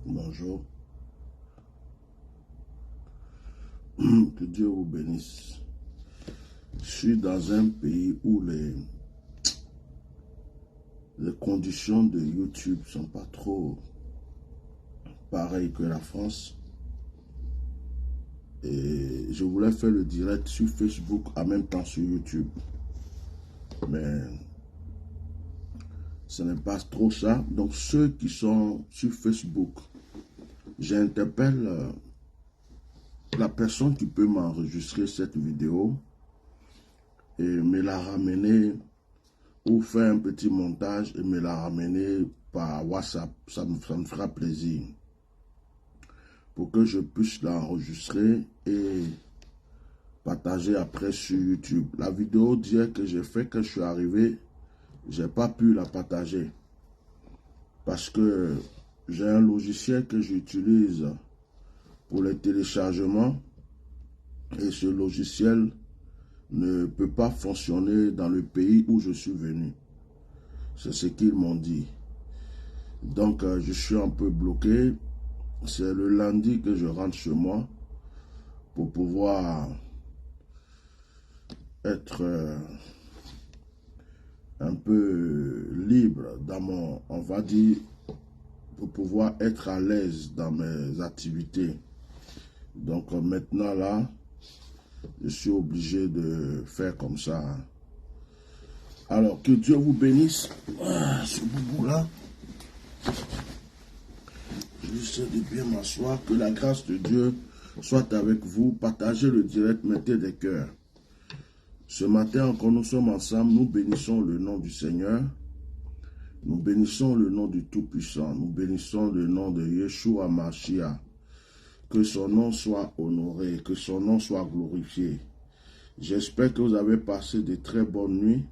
Bonjour. Que Dieu vous bénisse. Je suis dans un pays où les conditions de YouTube ne sont pas trop pareilles que la France. Et je voulais faire le direct sur Facebook en même temps sur YouTube. Mais ce n'est pas trop ça. Donc ceux qui sont sur Facebook, j'interpelle la personne qui peut m'enregistrer cette vidéo et me la ramener ou faire un petit montage et me la ramener par WhatsApp. Ça me fera plaisir pour que je puisse l'enregistrer et partager après sur YouTube. La vidéo d'hier que j'ai fait quand je suis arrivé, j'ai pas pu la partager parce que j'ai un logiciel que j'utilise pour les téléchargements et ce logiciel ne peut pas fonctionner dans le pays où je suis venu. C'est ce qu'ils m'ont dit. Donc je suis un peu bloqué. C'est le lundi que je rentre chez moi pour pouvoir être un peu libre dans mon, on va dire, pour pouvoir être à l'aise dans mes activités. Donc maintenant là, je suis obligé de faire comme ça. Alors que Dieu vous bénisse. Ce boubou là. J'essaie de bien m'asseoir. Que la grâce de Dieu soit avec vous. Partagez le direct, mettez des cœurs. Ce matin encore nous sommes ensemble. Nous bénissons le nom du Seigneur. Nous bénissons le nom du Tout-Puissant. Nous bénissons le nom de Yeshua Mashiach. Que son nom soit honoré, que son nom soit glorifié. J'espère que vous avez passé de très bonnes nuits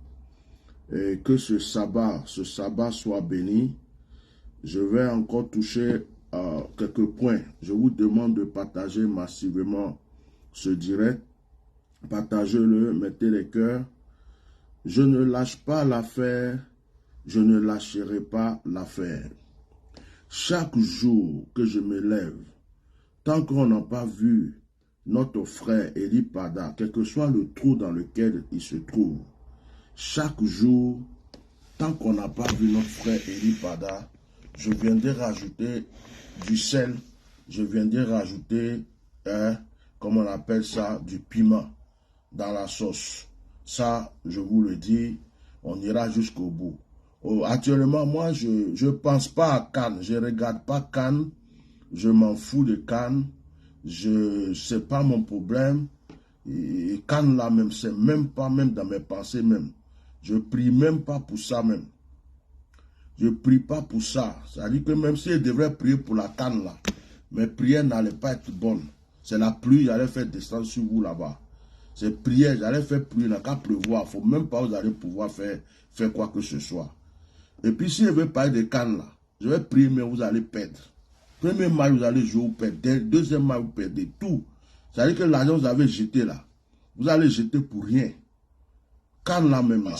et que ce sabbat soit béni. Je vais encore toucher quelques points. Je vous demande de partager massivement ce direct. Partagez-le, mettez les cœurs. Je ne lâche pas l'affaire, je ne lâcherai pas l'affaire. Chaque jour que je me lève, tant qu'on n'a pas vu notre frère Eli Pada, quel que soit le trou dans lequel il se trouve, chaque jour, tant qu'on n'a pas vu notre frère Eli Pada, je viendrai rajouter du sel, je viendrai rajouter, comment on appelle ça, du piment dans la sauce. Ça, je vous le dis, on ira jusqu'au bout. Oh, actuellement, moi, je ne pense pas à Cannes, je ne regarde pas Cannes. Je m'en fous de Cannes, c'est pas mon problème. Et Cannes là même, c'est même pas même dans mes pensées même. Je prie même pas pour ça même. Je prie pas pour ça. C'est-à-dire que même si je devrais prier pour la Cannes là, mes prières n'allaient pas être bonnes. C'est la pluie, j'allais faire descendre sur vous là-bas. C'est prière, j'allais faire pluie, il n'a qu'à pleuvoir. Il ne faut même pas vous allez pouvoir faire quoi que ce soit. Et puis si je veux parler de Cannes là, je vais prier mais vous allez perdre. Premier match, vous allez jouer, vous perdez. Deuxième match, vous perdez tout. C'est-à-dire que l'argent que vous avez jeté là, vous allez jeter pour rien. Cannes là même là,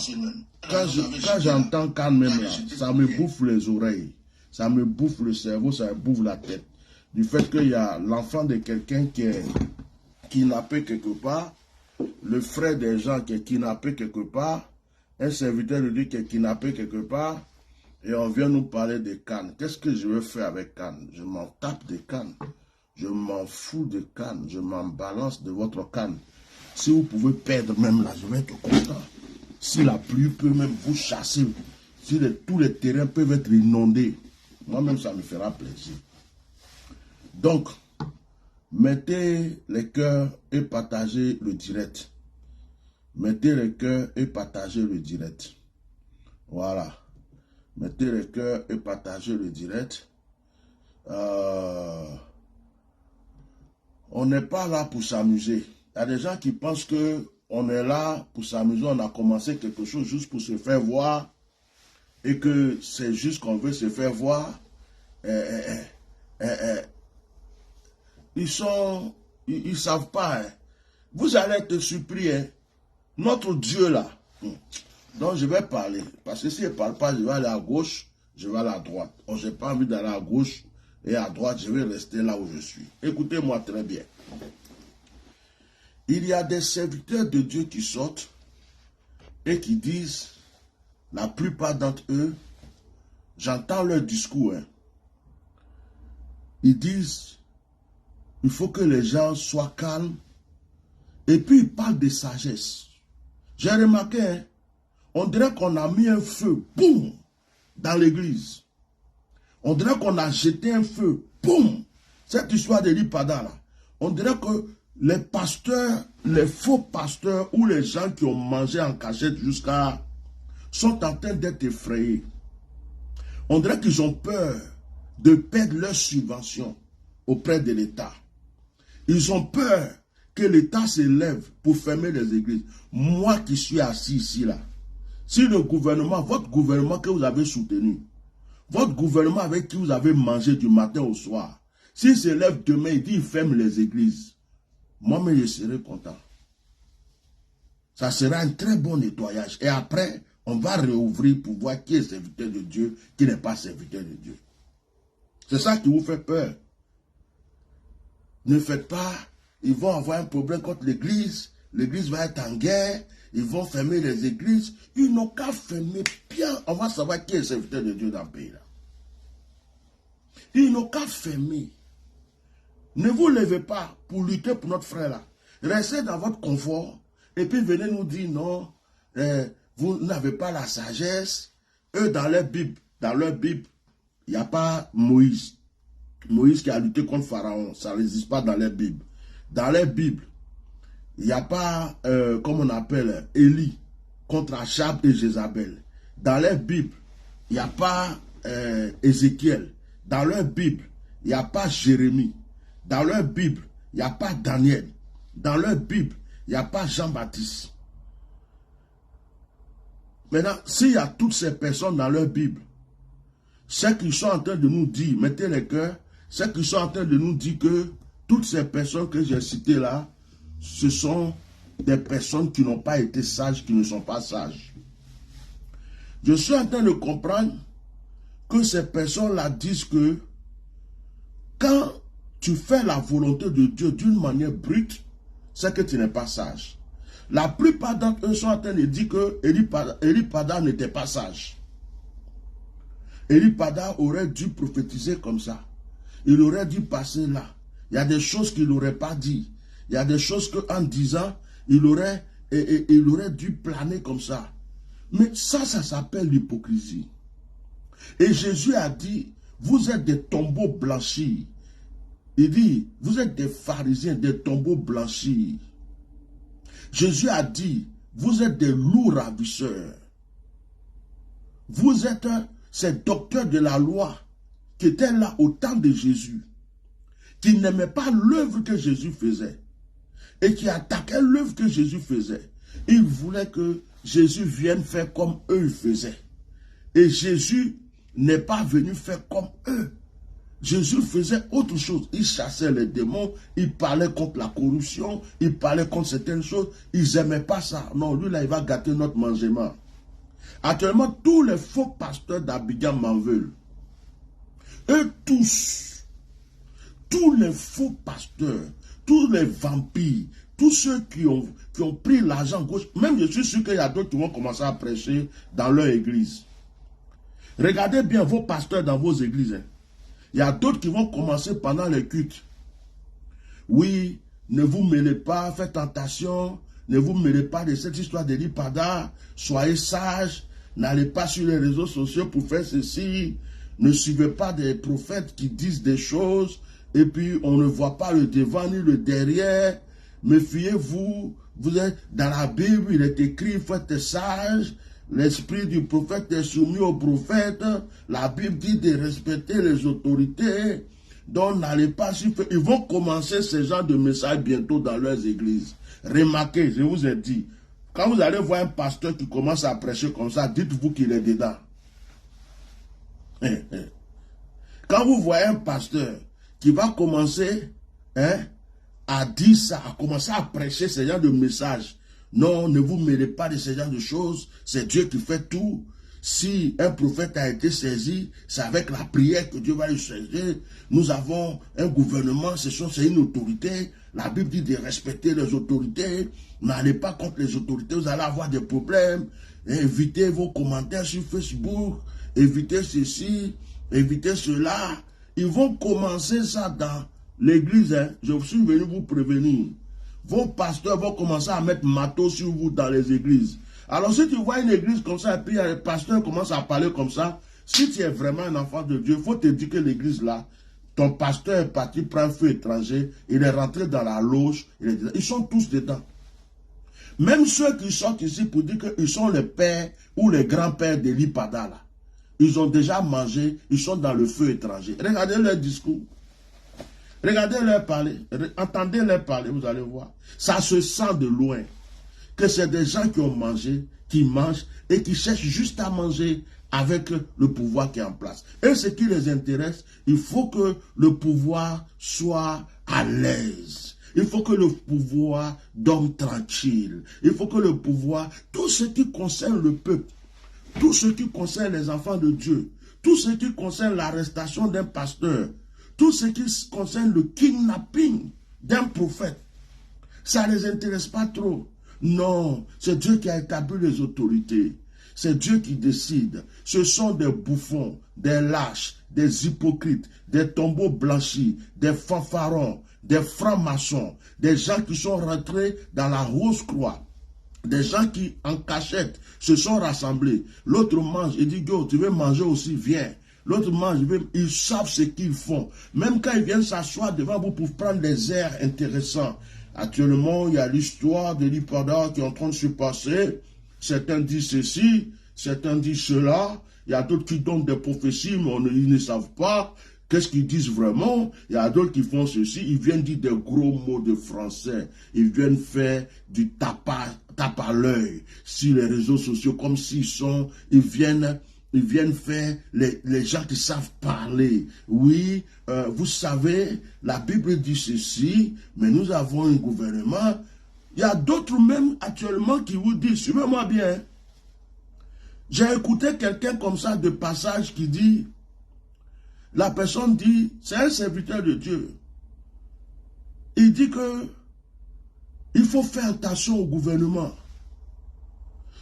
quand j'entends Cannes même là, ça me bouffe les oreilles, ça me bouffe le cerveau, ça me bouffe la tête. Du fait qu'il y a l'enfant de quelqu'un qui est kidnappé quelque part, le frère des gens qui est kidnappé quelque part, un serviteur de Dieu qui est kidnappé quelque part, et on vient nous parler de Cannes. Qu'est-ce que je veux faire avec Cannes? Je m'en tape de Cannes. Je m'en fous de Cannes. Je m'en balance de votre Cannes. Si vous pouvez perdre même là, je vais être content. Si la pluie peut même vous chasser, si tous les terrains peuvent être inondés, moi-même ça me fera plaisir. Donc, mettez les cœurs et partagez le direct. Mettez les cœurs et partagez le direct. Voilà. Mettez les cœurs et partagez le direct. On n'est pas là pour s'amuser. Il y a des gens qui pensent qu'on est là pour s'amuser. On a commencé quelque chose juste pour se faire voir. Et que c'est juste qu'on veut se faire voir. Ils savent pas. Hein. Vous allez être surpris. Hein. Notre Dieu là. Donc je vais parler. Parce que si je ne parle pas, je vais aller à gauche, je vais aller à droite. Oh, je n'ai pas envie d'aller à gauche, et à droite, je vais rester là où je suis. Écoutez-moi très bien. Il y a des serviteurs de Dieu qui sortent et qui disent, la plupart d'entre eux, j'entends leur discours, hein. Ils disent, il faut que les gens soient calmes. Et puis ils parlent de sagesse. J'ai remarqué, hein, on dirait qu'on a mis un feu, boum, dans l'église. On dirait qu'on a jeté un feu, boum. Cette histoire de l'Ipada là, on dirait que les pasteurs, les faux pasteurs ou les gens qui ont mangé en cachette jusqu'à sont en train d'être effrayés. On dirait qu'ils ont peur de perdre leur subvention auprès de l'État. Ils ont peur que l'État s'élève pour fermer les églises. Moi qui suis assis ici là, si le gouvernement, votre gouvernement que vous avez soutenu, votre gouvernement avec qui vous avez mangé du matin au soir, s'il s'élève demain et dit il ferme les églises, moi-même je serai content. Ça sera un très bon nettoyage. Et après, on va réouvrir pour voir qui est serviteur de Dieu, qui n'est pas serviteur de Dieu. C'est ça qui vous fait peur. Ne faites pas, ils vont avoir un problème contre l'église, l'église va être en guerre, ils vont fermer les églises. Ils n'ont qu'à fermer bien, on va savoir qui est serviteur de Dieu dans le pays là. Ils n'ont qu'à fermer. Ne vous levez pas pour lutter pour notre frère là. Restez dans votre confort et puis venez nous dire non, vous n'avez pas la sagesse. Eux dans leur Bible, il n'y a pas Moïse. Moïse qui a lutté contre Pharaon, ça n'existe pas dans leur Bible. Dans leur Bible, il n'y a pas, comme on appelle, Élie contre Achab et Jézabel. Dans leur Bible, il n'y a pas Ézéchiel. Dans leur Bible, il n'y a pas Jérémie. Dans leur Bible, il n'y a pas Daniel. Dans leur Bible, il n'y a pas Jean-Baptiste. Maintenant, s'il y a toutes ces personnes dans leur Bible, ceux qui sont en train de nous dire, mettez les cœurs, ceux qui sont en train de nous dire que toutes ces personnes que j'ai citées là, ce sont des personnes qui n'ont pas été sages, qui ne sont pas sages. Je suis en train de comprendre que ces personnes-là disent que quand tu fais la volonté de Dieu d'une manière brute, c'est que tu n'es pas sage. La plupart d'entre eux sont en train de dire que Élie-Pada n'était pas sage. Élie-Pada aurait dû prophétiser comme ça. Il aurait dû passer là. Il y a des choses qu'il n'aurait pas dit. Il y a des choses qu'en disant, il aurait dû planer comme ça. Mais ça s'appelle l'hypocrisie. Et Jésus a dit, vous êtes des tombeaux blanchis. Il dit, vous êtes des pharisiens, des tombeaux blanchis. Jésus a dit, vous êtes des loups ravisseurs. Vous êtes ces docteurs de la loi qui étaient là au temps de Jésus, qui n'aimaient pas l'œuvre que Jésus faisait et qui attaquaient l'œuvre que Jésus faisait. Ils voulaient que Jésus vienne faire comme eux faisaient. Et Jésus n'est pas venu faire comme eux. Jésus faisait autre chose. Il chassait les démons, il parlait contre la corruption, il parlait contre certaines choses. Ils n'aimaient pas ça. Non, lui là, il va gâter notre mangement. Actuellement, tous les faux pasteurs d'Abidjan m'en veulent. Eux tous les faux pasteurs, tous les vampires, tous ceux qui ont pris l'argent gauche, même je suis sûr qu'il y a d'autres qui vont commencer à prêcher dans leur église. Regardez bien vos pasteurs dans vos églises. Hein. Il y a d'autres qui vont commencer pendant les cultes. Oui, ne vous mêlez pas, faites attention, ne vous mêlez pas de cette histoire d'Élie-Pada, soyez sages, n'allez pas sur les réseaux sociaux pour faire ceci, ne suivez pas des prophètes qui disent des choses, et puis on ne voit pas le devant ni le derrière, méfiez-vous, vous êtes dans la Bible, il est écrit, il faut être sage, l'esprit du prophète est soumis au prophète. La Bible dit de respecter les autorités. Donc n'allez pas suivre. Ils vont commencer ce genre de messages bientôt dans leurs églises. Remarquez, je vous ai dit, quand vous allez voir un pasteur qui commence à prêcher comme ça, dites-vous qu'il est dedans. Quand vous voyez un pasteur qui va commencer à dire ça, à commencer à prêcher ce genre de messages, non, ne vous mêlez pas de ce genre de choses. C'est Dieu qui fait tout. Si un prophète a été saisi, c'est avec la prière que Dieu va le saisir. Nous avons un gouvernement, c'est une autorité. La Bible dit de respecter les autorités. N'allez pas contre les autorités, vous allez avoir des problèmes. Évitez vos commentaires sur Facebook, évitez ceci, évitez cela. Ils vont commencer ça dans l'église. Hein. Je suis venu vous prévenir. Vos pasteurs vont commencer à mettre matos sur vous dans les églises. Alors si tu vois une église comme ça, et puis les pasteurs commencent à parler comme ça, si tu es vraiment un enfant de Dieu, il faut te dire que l'église là, ton pasteur est parti prendre feu étranger, il est rentré dans la loge, ils sont tous dedans. Même ceux qui sortent ici pour dire qu'ils sont les pères ou les grands-pères de l'Ipada là, ils ont déjà mangé, ils sont dans le feu étranger. Regardez leur discours. Regardez-leur parler, entendez-leur parler, vous allez voir. Ça se sent de loin que c'est des gens qui ont mangé, qui mangent et qui cherchent juste à manger avec le pouvoir qui est en place. Et ce qui les intéresse, il faut que le pouvoir soit à l'aise. Il faut que le pouvoir dorme tranquille. Il faut que le pouvoir, tout ce qui concerne le peuple, tout ce qui concerne les enfants de Dieu, tout ce qui concerne l'arrestation d'un pasteur, tout ce qui concerne le kidnapping d'un prophète, ça ne les intéresse pas trop. Non, c'est Dieu qui a établi les autorités. C'est Dieu qui décide. Ce sont des bouffons, des lâches, des hypocrites, des tombeaux blanchis, des fanfarons, des francs-maçons, des gens qui sont rentrés dans la Rose-Croix, des gens qui, en cachette, se sont rassemblés. L'autre mange, il dit, go, tu veux manger aussi, viens. L'autre mange, ils savent ce qu'ils font. Même quand ils viennent s'asseoir devant vous pour prendre des airs intéressants. Actuellement, il y a l'histoire de l'Ipada qui est en train de se passer. Certains disent ceci, certains disent cela. Il y a d'autres qui donnent des prophéties, mais ils ne savent pas qu'est-ce qu'ils disent vraiment. Il y a d'autres qui font ceci. Ils viennent dire des gros mots de français. Ils viennent faire du tape à l'œil sur les réseaux sociaux, comme ils viennent faire les gens qui savent parler. Oui, vous savez, la Bible dit ceci, mais nous avons un gouvernement. Il y a d'autres même actuellement qui vous disent, suivez-moi bien. J'ai écouté quelqu'un comme ça de passage qui dit, la personne dit, c'est un serviteur de Dieu. Il dit que il faut faire attention au gouvernement.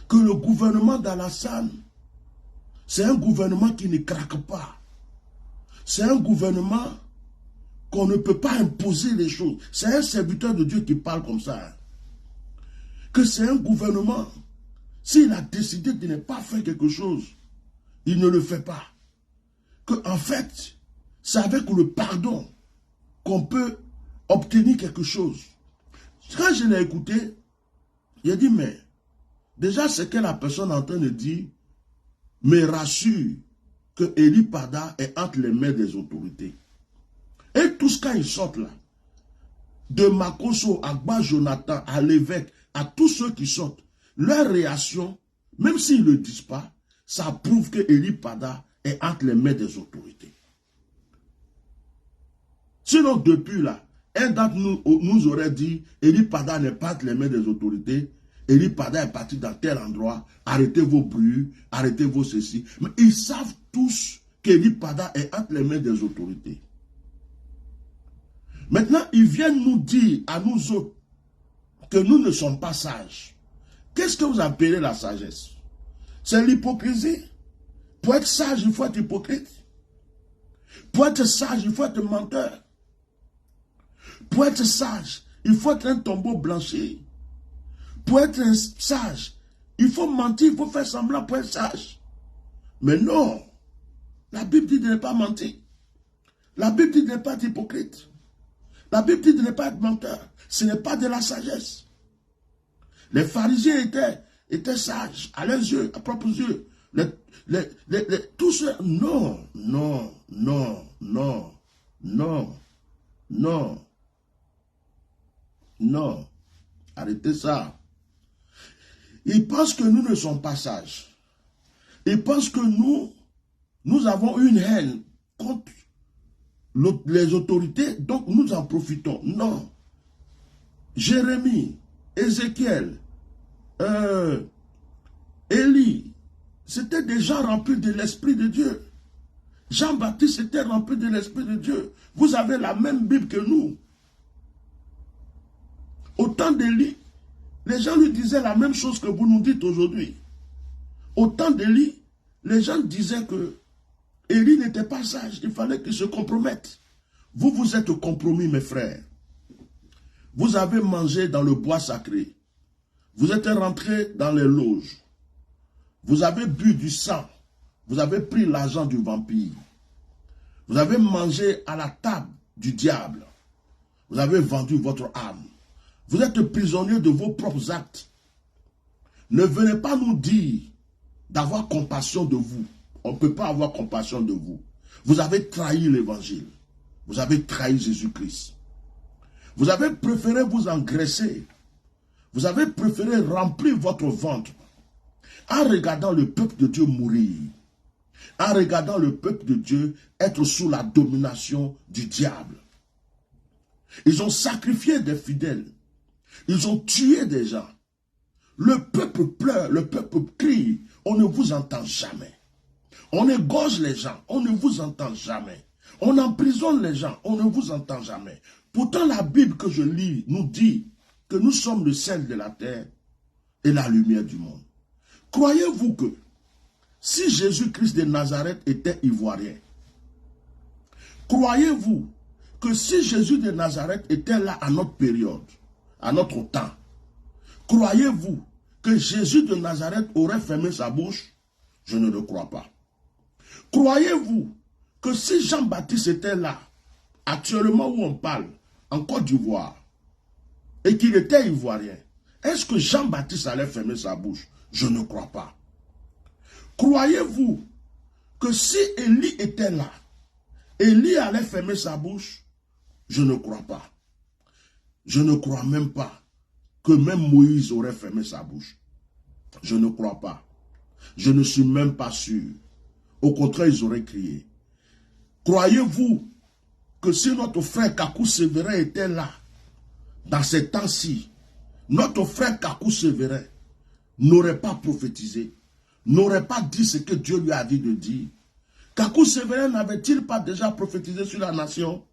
Que le gouvernement d'Alassane, c'est un gouvernement qui ne craque pas. C'est un gouvernement qu'on ne peut pas imposer les choses. C'est un serviteur de Dieu qui parle comme ça. Hein. Que c'est un gouvernement, s'il a décidé de ne pas faire quelque chose, il ne le fait pas. Que en fait, c'est avec le pardon qu'on peut obtenir quelque chose. Quand je l'ai écouté, j'ai dit, mais déjà ce que la personne est en train de dire me rassure que l'Ipada est entre les mains des autorités. Et tous quand ils sortent là, de Makoso à Gba Jonathan, à l'évêque, à tous ceux qui sortent, leur réaction, même s'ils ne le disent pas, ça prouve que l'Ipada est entre les mains des autorités. Sinon, depuis là, un d'entre nous aurait dit, l'Ipada n'est pas entre les mains des autorités, l'Ipada est parti dans tel endroit, arrêtez vos bruits, arrêtez vos ceci. Mais ils savent tous que l'Ipada est entre les mains des autorités. Maintenant, ils viennent nous dire à nous autres que nous ne sommes pas sages. Qu'est-ce que vous appelez la sagesse? C'est l'hypocrisie. Pour être sage, il faut être hypocrite. Pour être sage, il faut être menteur. Pour être sage, il faut être un tombeau blanchi. Pour être sage, il faut mentir, il faut faire semblant pour être sage. Mais non, la Bible dit de ne pas mentir. La Bible dit de ne pas être hypocrite. La Bible dit de ne pas être menteur. Ce n'est pas de la sagesse. Les pharisiens étaient sages, à leurs yeux, à propres yeux. Tout ça, non, non, non, non, non, non, non. Arrêtez ça. Ils pensent que nous ne sommes pas sages. Ils pensent que nous avons une haine contre les autorités, donc nous en profitons. Non. Jérémie, Ézéchiel, Élie, c'était des gens remplis de l'Esprit de Dieu. Jean-Baptiste était rempli de l'Esprit de Dieu. Vous avez la même Bible que nous. Au temps d'Élie, les gens lui disaient la même chose que vous nous dites aujourd'hui. Au temps d'Élie, les gens disaient que Élie n'était pas sage. Il fallait qu'il se compromette. Vous vous êtes compromis, mes frères. Vous avez mangé dans le bois sacré. Vous êtes rentrés dans les loges. Vous avez bu du sang. Vous avez pris l'argent du vampire. Vous avez mangé à la table du diable. Vous avez vendu votre âme. Vous êtes prisonnier de vos propres actes. Ne venez pas nous dire d'avoir compassion de vous. On ne peut pas avoir compassion de vous. Vous avez trahi l'évangile. Vous avez trahi Jésus-Christ. Vous avez préféré vous engraisser. Vous avez préféré remplir votre ventre en regardant le peuple de Dieu mourir. En regardant le peuple de Dieu être sous la domination du diable. Ils ont sacrifié des fidèles. Ils ont tué des gens. Le peuple pleure, le peuple crie. On ne vous entend jamais. On égorge les gens, on ne vous entend jamais. On emprisonne les gens, on ne vous entend jamais. Pourtant, la Bible que je lis nous dit que nous sommes le sel de la terre et la lumière du monde. Croyez-vous que si Jésus-Christ de Nazareth était ivoirien, croyez-vous que si Jésus de Nazareth était là à notre période, à notre temps, croyez-vous que Jésus de Nazareth aurait fermé sa bouche? Je ne le crois pas. Croyez-vous que si Jean-Baptiste était là, actuellement où on parle, en Côte d'Ivoire, et qu'il était ivoirien, est-ce que Jean-Baptiste allait fermer sa bouche? Je ne crois pas. Croyez-vous que si Élie était là, Élie allait fermer sa bouche? Je ne crois pas. Je ne crois même pas que même Moïse aurait fermé sa bouche. Je ne crois pas. Je ne suis même pas sûr. Au contraire, ils auraient crié. Croyez-vous que si notre frère Kakou Sévérin était là, dans ces temps-ci, notre frère Kakou Sévérin n'aurait pas prophétisé, n'aurait pas dit ce que Dieu lui a dit de dire? Kakou Sévérin n'avait-il pas déjà prophétisé sur la nation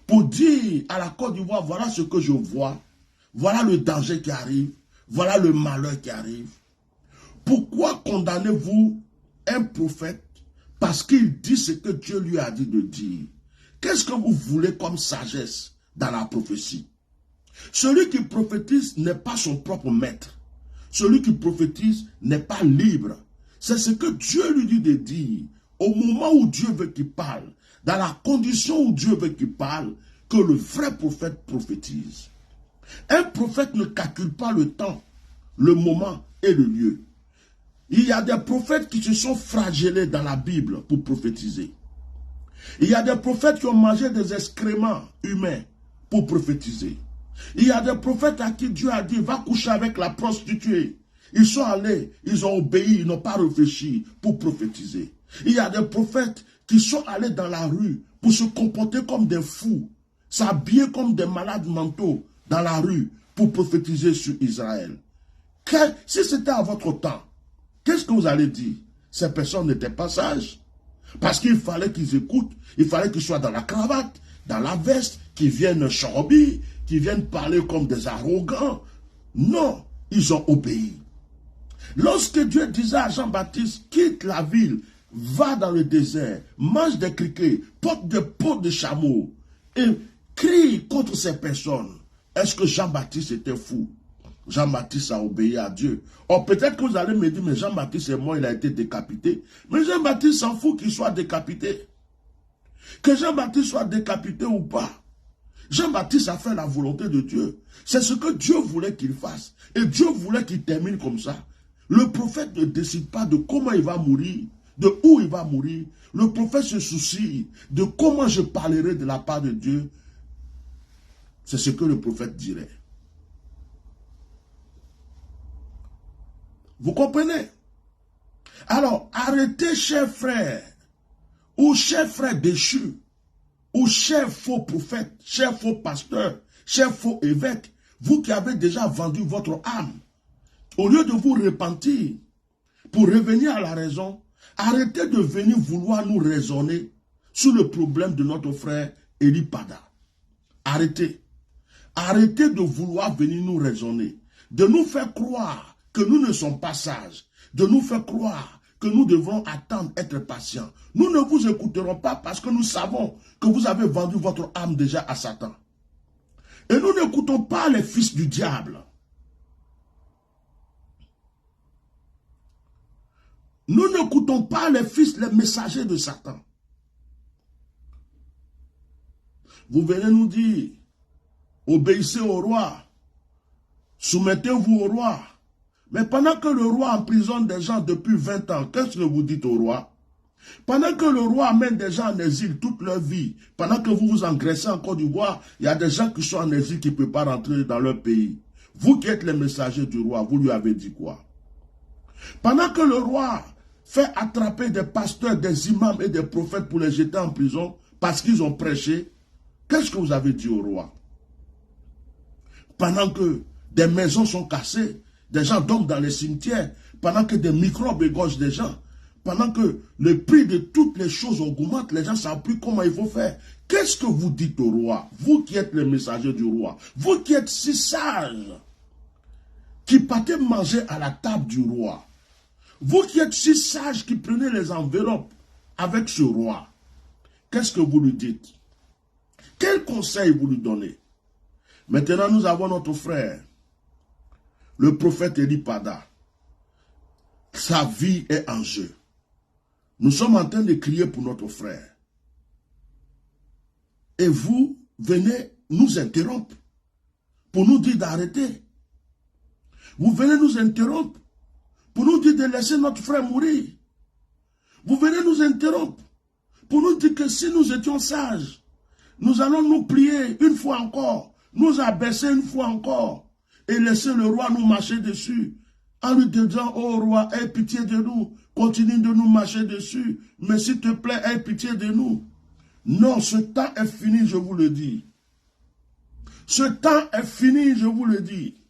pour dire à la Côte d'Ivoire, voilà ce que je vois, voilà le danger qui arrive, voilà le malheur qui arrive? Pourquoi condamnez-vous un prophète parce qu'il dit ce que Dieu lui a dit de dire? Qu'est-ce que vous voulez comme sagesse dans la prophétie? Celui qui prophétise n'est pas son propre maître. Celui qui prophétise n'est pas libre. C'est ce que Dieu lui dit de dire. Au moment où Dieu veut qu'il parle, dans la condition où Dieu veut qu'il parle, que le vrai prophète prophétise. Un prophète ne calcule pas le temps, le moment et le lieu. Il y a des prophètes qui se sont flagellés dans la Bible pour prophétiser. Il y a des prophètes qui ont mangé des excréments humains pour prophétiser. Il y a des prophètes à qui Dieu a dit, va coucher avec la prostituée. Ils sont allés, ils ont obéi, ils n'ont pas réfléchi pour prophétiser. Il y a des prophètes qui sont allés dans la rue pour se comporter comme des fous, s'habiller comme des malades mentaux dans la rue pour prophétiser sur Israël. Si c'était à votre temps, qu'est-ce que vous allez dire? Ces personnes n'étaient pas sages. Parce qu'il fallait qu'ils écoutent, il fallait qu'ils soient dans la cravate, dans la veste, qu'ils viennent chorobi, qu'ils viennent parler comme des arrogants. Non, ils ont obéi. Lorsque Dieu disait à Jean-Baptiste, quitte la ville, va dans le désert, mange des criquets, porte des peaux de chameau et crie contre ces personnes, est-ce que Jean-Baptiste était fou? Jean-Baptiste a obéi à Dieu. Or, peut-être que vous allez me dire, mais Jean-Baptiste est mort, il a été décapité. Mais Jean-Baptiste s'en fout qu'il soit décapité. Que Jean-Baptiste soit décapité ou pas. Jean-Baptiste a fait la volonté de Dieu. C'est ce que Dieu voulait qu'il fasse. Et Dieu voulait qu'il termine comme ça. Le prophète ne décide pas de comment il va mourir, de où il va mourir. Le prophète se soucie de comment je parlerai de la part de Dieu. C'est ce que le prophète dirait. Vous comprenez? Alors, arrêtez, chers frères, ou chers frères déchus, ou chers faux prophètes, chers faux pasteurs, chers faux évêques, vous qui avez déjà vendu votre âme, au lieu de vous repentir, pour revenir à la raison, arrêtez de venir vouloir nous raisonner sur le problème de notre frère Eli Pada. Arrêtez. Arrêtez de vouloir venir nous raisonner, de nous faire croire que nous ne sommes pas sages, de nous faire croire que nous devons attendre, être patients. Nous ne vous écouterons pas parce que nous savons que vous avez vendu votre âme déjà à Satan. Et nous n'écoutons pas les fils du diable. Nous n'écoutons pas les fils, les messagers de Satan. Vous venez nous dire, obéissez au roi, soumettez-vous au roi. Mais pendant que le roi emprisonne des gens depuis 20 ans, qu'est-ce que vous dites au roi? Pendant que le roi amène des gens en exil toute leur vie, pendant que vous vous engraissez en Côte d'Ivoire, il y a des gens qui sont en exil qui ne peuvent pas rentrer dans leur pays. Vous qui êtes les messagers du roi, vous lui avez dit quoi? Pendant que le roi fait attraper des pasteurs, des imams et des prophètes pour les jeter en prison parce qu'ils ont prêché, qu'est-ce que vous avez dit au roi? Pendant que des maisons sont cassées, des gens dorment dans les cimetières, pendant que des microbes égorgent des gens, pendant que le prix de toutes les choses augmente, les gens ne savent plus comment il faut faire. Qu'est-ce que vous dites au roi? Vous qui êtes les messagers du roi, vous qui êtes si sages, qui partez manger à la table du roi, vous qui êtes si sages, qui prenez les enveloppes avec ce roi, qu'est-ce que vous lui dites? Quel conseil vous lui donnez? Maintenant, nous avons notre frère, le prophète Eli Pada. Sa vie est en jeu. Nous sommes en train de crier pour notre frère. Et vous venez nous interrompre pour nous dire d'arrêter. Vous venez nous interrompre pour nous dire de laisser notre frère mourir. Vous venez nous interrompre pour nous dire que si nous étions sages, nous allons nous plier une fois encore, nous abaisser une fois encore et laisser le roi nous marcher dessus en lui disant, oh roi, aie pitié de nous, continue de nous marcher dessus, mais s'il te plaît, aie pitié de nous. Non, ce temps est fini, je vous le dis. Ce temps est fini, je vous le dis.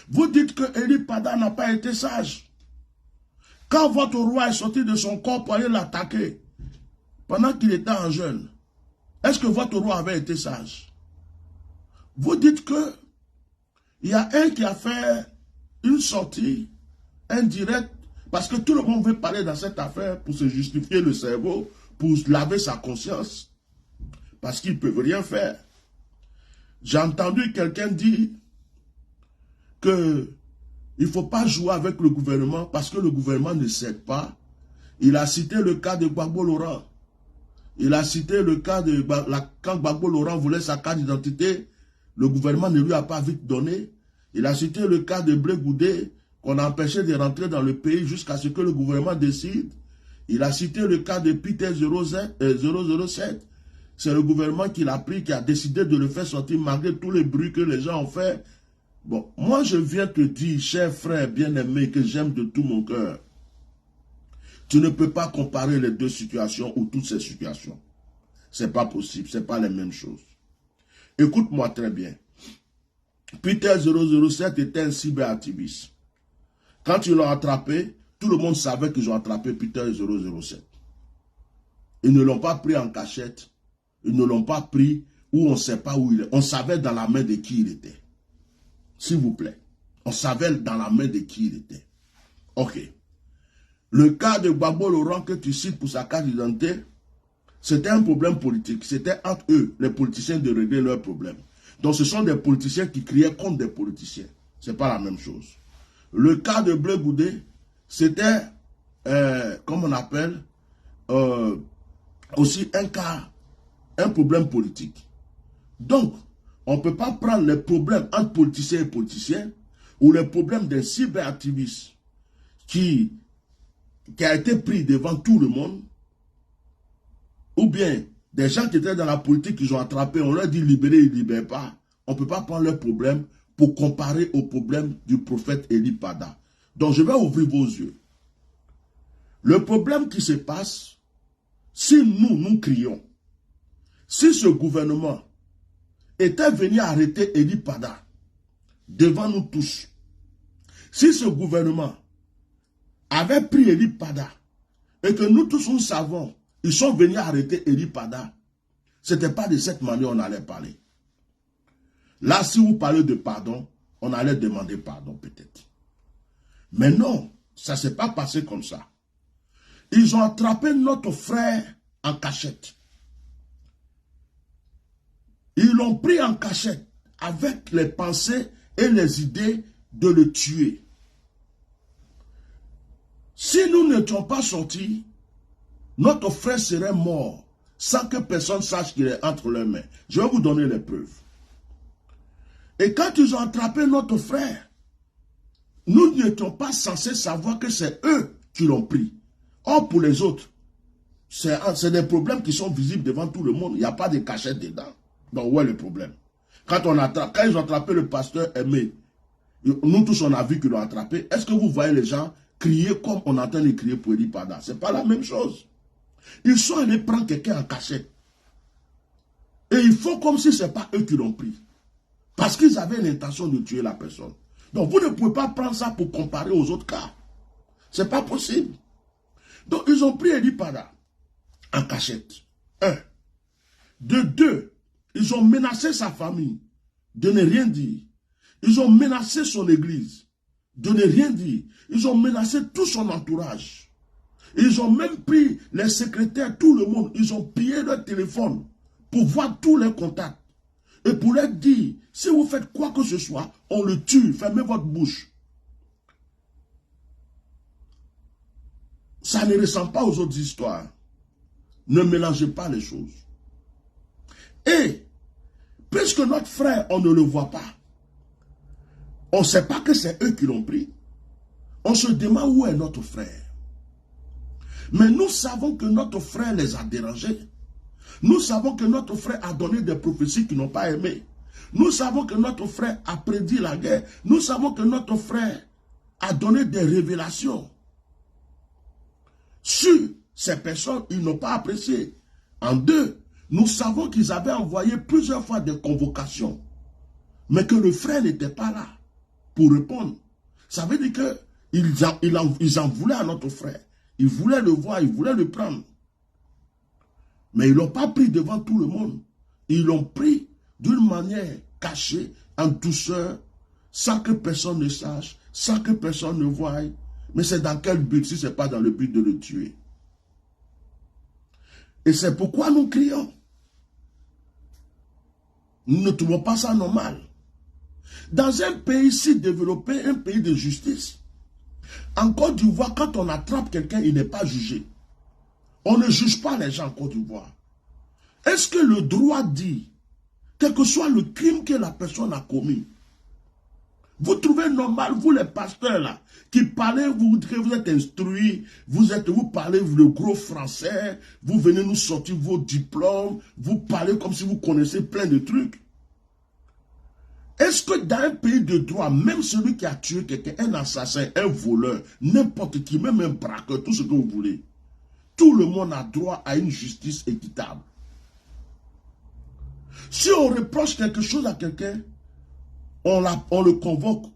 Vous dites que Eli Pada n'a pas été sage. Quand votre roi est sorti de son corps pour aller l'attaquer, pendant qu'il était en jeûne, est-ce que votre roi avait été sage? Vous dites que il y a un qui a fait une sortie indirecte, parce que tout le monde veut parler dans cette affaire pour se justifier le cerveau, pour laver sa conscience, parce qu'ils ne peuvent rien faire. J'ai entendu quelqu'un dire que il ne faut pas jouer avec le gouvernement parce que le gouvernement ne cède pas. Il a cité le cas de Gbagbo Laurent. Il a cité le cas de quand Gbagbo Laurent voulait sa carte d'identité, le gouvernement ne lui a pas vite donné. Il a cité le cas de Blé Goudé, qu'on a empêché de rentrer dans le pays jusqu'à ce que le gouvernement décide. Il a cité le cas de Peter 007. C'est le gouvernement qui l'a pris, qui a décidé de le faire sortir malgré tous les bruits que les gens ont fait. Bon, moi je viens te dire, cher frère bien-aimé, que j'aime de tout mon cœur. Tu ne peux pas comparer les deux situations ou toutes ces situations. C'est pas possible, c'est pas les mêmes choses. Écoute-moi très bien. Peter 007 était un cyberactiviste. Quand ils l'ont attrapé, tout le monde savait qu'ils ont attrapé Peter 007. Ils ne l'ont pas pris en cachette. Ils ne l'ont pas pris où on ne sait pas où il est. On savait dans la main de qui il était. S'il vous plaît. On savait dans la main de qui il était. Ok. Le cas de Gbagbo Laurent que tu cites pour sa carte d'identité, c'était un problème politique. C'était entre eux, les politiciens, de régler leurs problèmes. Donc ce sont des politiciens qui criaient contre des politiciens. Ce n'est pas la même chose. Le cas de Blé Goudé, c'était, comme on appelle, aussi un cas, un problème politique. Donc, on ne peut pas prendre les problèmes entre politiciens et politiciens ou les problèmes d'un cyberactiviste qui a été pris devant tout le monde, ou bien des gens qui étaient dans la politique, qu'ils ont attrapé, on leur dit libérer, ils ne libèrent pas. On ne peut pas prendre leurs problèmes pour comparer aux problèmes du prophète Eli Pada. Donc je vais ouvrir vos yeux. Le problème qui se passe, si nous crions, si ce gouvernement était venu arrêter Eli Pada devant nous tous, si ce gouvernement avait pris Eli Pada, et que nous tous nous savons, ils sont venus arrêter Eli Pada, ce n'était pas de cette manière qu'on allait parler. Là, si vous parlez de pardon, on allait demander pardon peut-être. Mais non, ça ne s'est pas passé comme ça. Ils ont attrapé notre frère en cachette. Ils l'ont pris en cachette avec les pensées et les idées de le tuer. Si nous n'étions pas sortis, notre frère serait mort sans que personne sache qu'il est entre leurs mains. Je vais vous donner les preuves. Et quand ils ont attrapé notre frère, nous n'étions pas censés savoir que c'est eux qui l'ont pris. Or, pour les autres, c'est des problèmes qui sont visibles devant tout le monde. Il n'y a pas de cachette dedans. Donc, où est le problème? Quand ils ont attrapé le pasteur Aimé, nous tous on a vu qu'ils l'ont attrapé. Est-ce que vous voyez les gens crier comme on entend les crier pour Eli Pada? Ce n'est pas la même chose. Ils sont allés prendre quelqu'un en cachette. Et ils font comme si ce n'est pas eux qui l'ont pris. Parce qu'ils avaient l'intention de tuer la personne. Donc vous ne pouvez pas prendre ça pour comparer aux autres cas. Ce n'est pas possible. Donc ils ont pris Eli Pada en cachette. 1. De 2, ils ont menacé sa famille de ne rien dire. Ils ont menacé son église de ne rien dire. Ils ont menacé tout son entourage. Ils ont même pris les secrétaires, tout le monde. Ils ont pillé leur téléphone pour voir tous les contacts. Et pour leur dire, si vous faites quoi que ce soit, on le tue, fermez votre bouche. Ça ne ressemble pas aux autres histoires. Ne mélangez pas les choses. Et, puisque notre frère, on ne le voit pas, on ne sait pas que c'est eux qui l'ont pris, on se demande où est notre frère. Mais nous savons que notre frère les a dérangés. Nous savons que notre frère a donné des prophéties qu'ils n'ont pas aimées. Nous savons que notre frère a prédit la guerre. Nous savons que notre frère a donné des révélations. Sur ces personnes, ils n'ont pas apprécié. En 2, nous savons qu'ils avaient envoyé plusieurs fois des convocations. Mais que le frère n'était pas là pour répondre. Ça veut dire qu'ils en voulaient à notre frère. Ils voulaient le voir, ils voulaient le prendre. Mais ils ne l'ont pas pris devant tout le monde. Ils l'ont pris d'une manière cachée, en douceur, sans que personne ne sache, sans que personne ne voie. Mais c'est dans quel but si ce n'est pas dans le but de le tuer? Et c'est pourquoi nous crions. Nous ne trouvons pas ça normal. Dans un pays si développé, un pays de justice, en Côte d'Ivoire, quand on attrape quelqu'un, il n'est pas jugé. On ne juge pas les gens en Côte d'Ivoire. Est-ce que le droit dit, quel que soit le crime que la personne a commis, vous trouvez normal, vous les pasteurs là, qui parlez, vous êtes instruits, vous parlez le gros français, vous venez nous sortir vos diplômes, vous parlez comme si vous connaissez plein de trucs. Est-ce que dans un pays de droit, même celui qui a tué quelqu'un, un assassin, un voleur, n'importe qui, même un braqueur, tout ce que vous voulez, tout le monde a droit à une justice équitable? Si on reproche quelque chose à quelqu'un, on le convoque,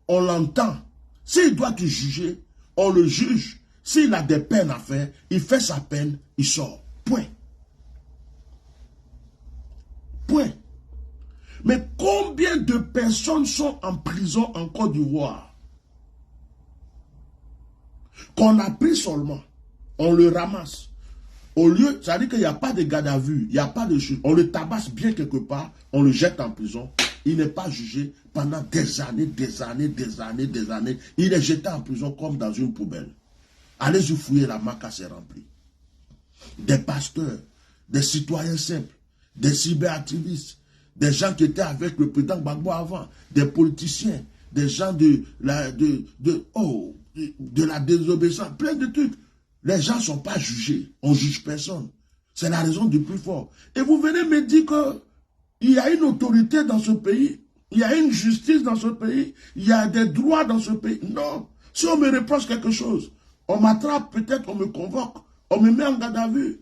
on l'entend. S'il doit te juger, on le juge. S'il a des peines à faire, il fait sa peine, il sort. Point. Point. Mais combien de personnes sont en prison en Côte d'Ivoire? Qu'on a pris seulement, on le ramasse. Au lieu, ça veut dire qu'il n'y a pas de garde à vue, il n'y a pas de chose. On le tabasse bien quelque part, on le jette en prison. Il n'est pas jugé pendant des années, des années, des années, des années. Il est jeté en prison comme dans une poubelle. Allez-y fouiller, la maca s'est remplie. Des pasteurs, des citoyens simples, des cyberactivistes, des gens qui étaient avec le président Gbagbo avant, des politiciens, des gens de la désobéissance, plein de trucs. Les gens ne sont pas jugés, on ne juge personne. C'est la raison du plus fort. Et vous venez me dire qu'il y a une autorité dans ce pays, il y a une justice dans ce pays, il y a des droits dans ce pays. Non. Si on me reproche quelque chose, on m'attrape, peut-être on me convoque, on me met en garde à vue.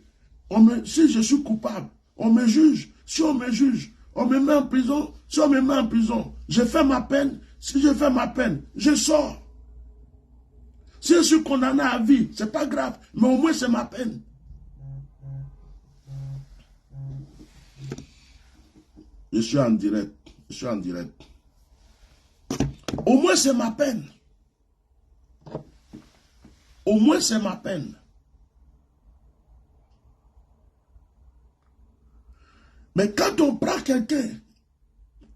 Si je suis coupable, on me juge. Si on me juge, on me met en prison. Si on me met en prison, je fais ma peine. Si je fais ma peine, je sors. Si je suis condamné à vie, c'est pas grave, mais au moins c'est ma peine. Je suis en direct. Je suis en direct. Au moins c'est ma peine. Au moins c'est ma peine. Mais quand on prend quelqu'un,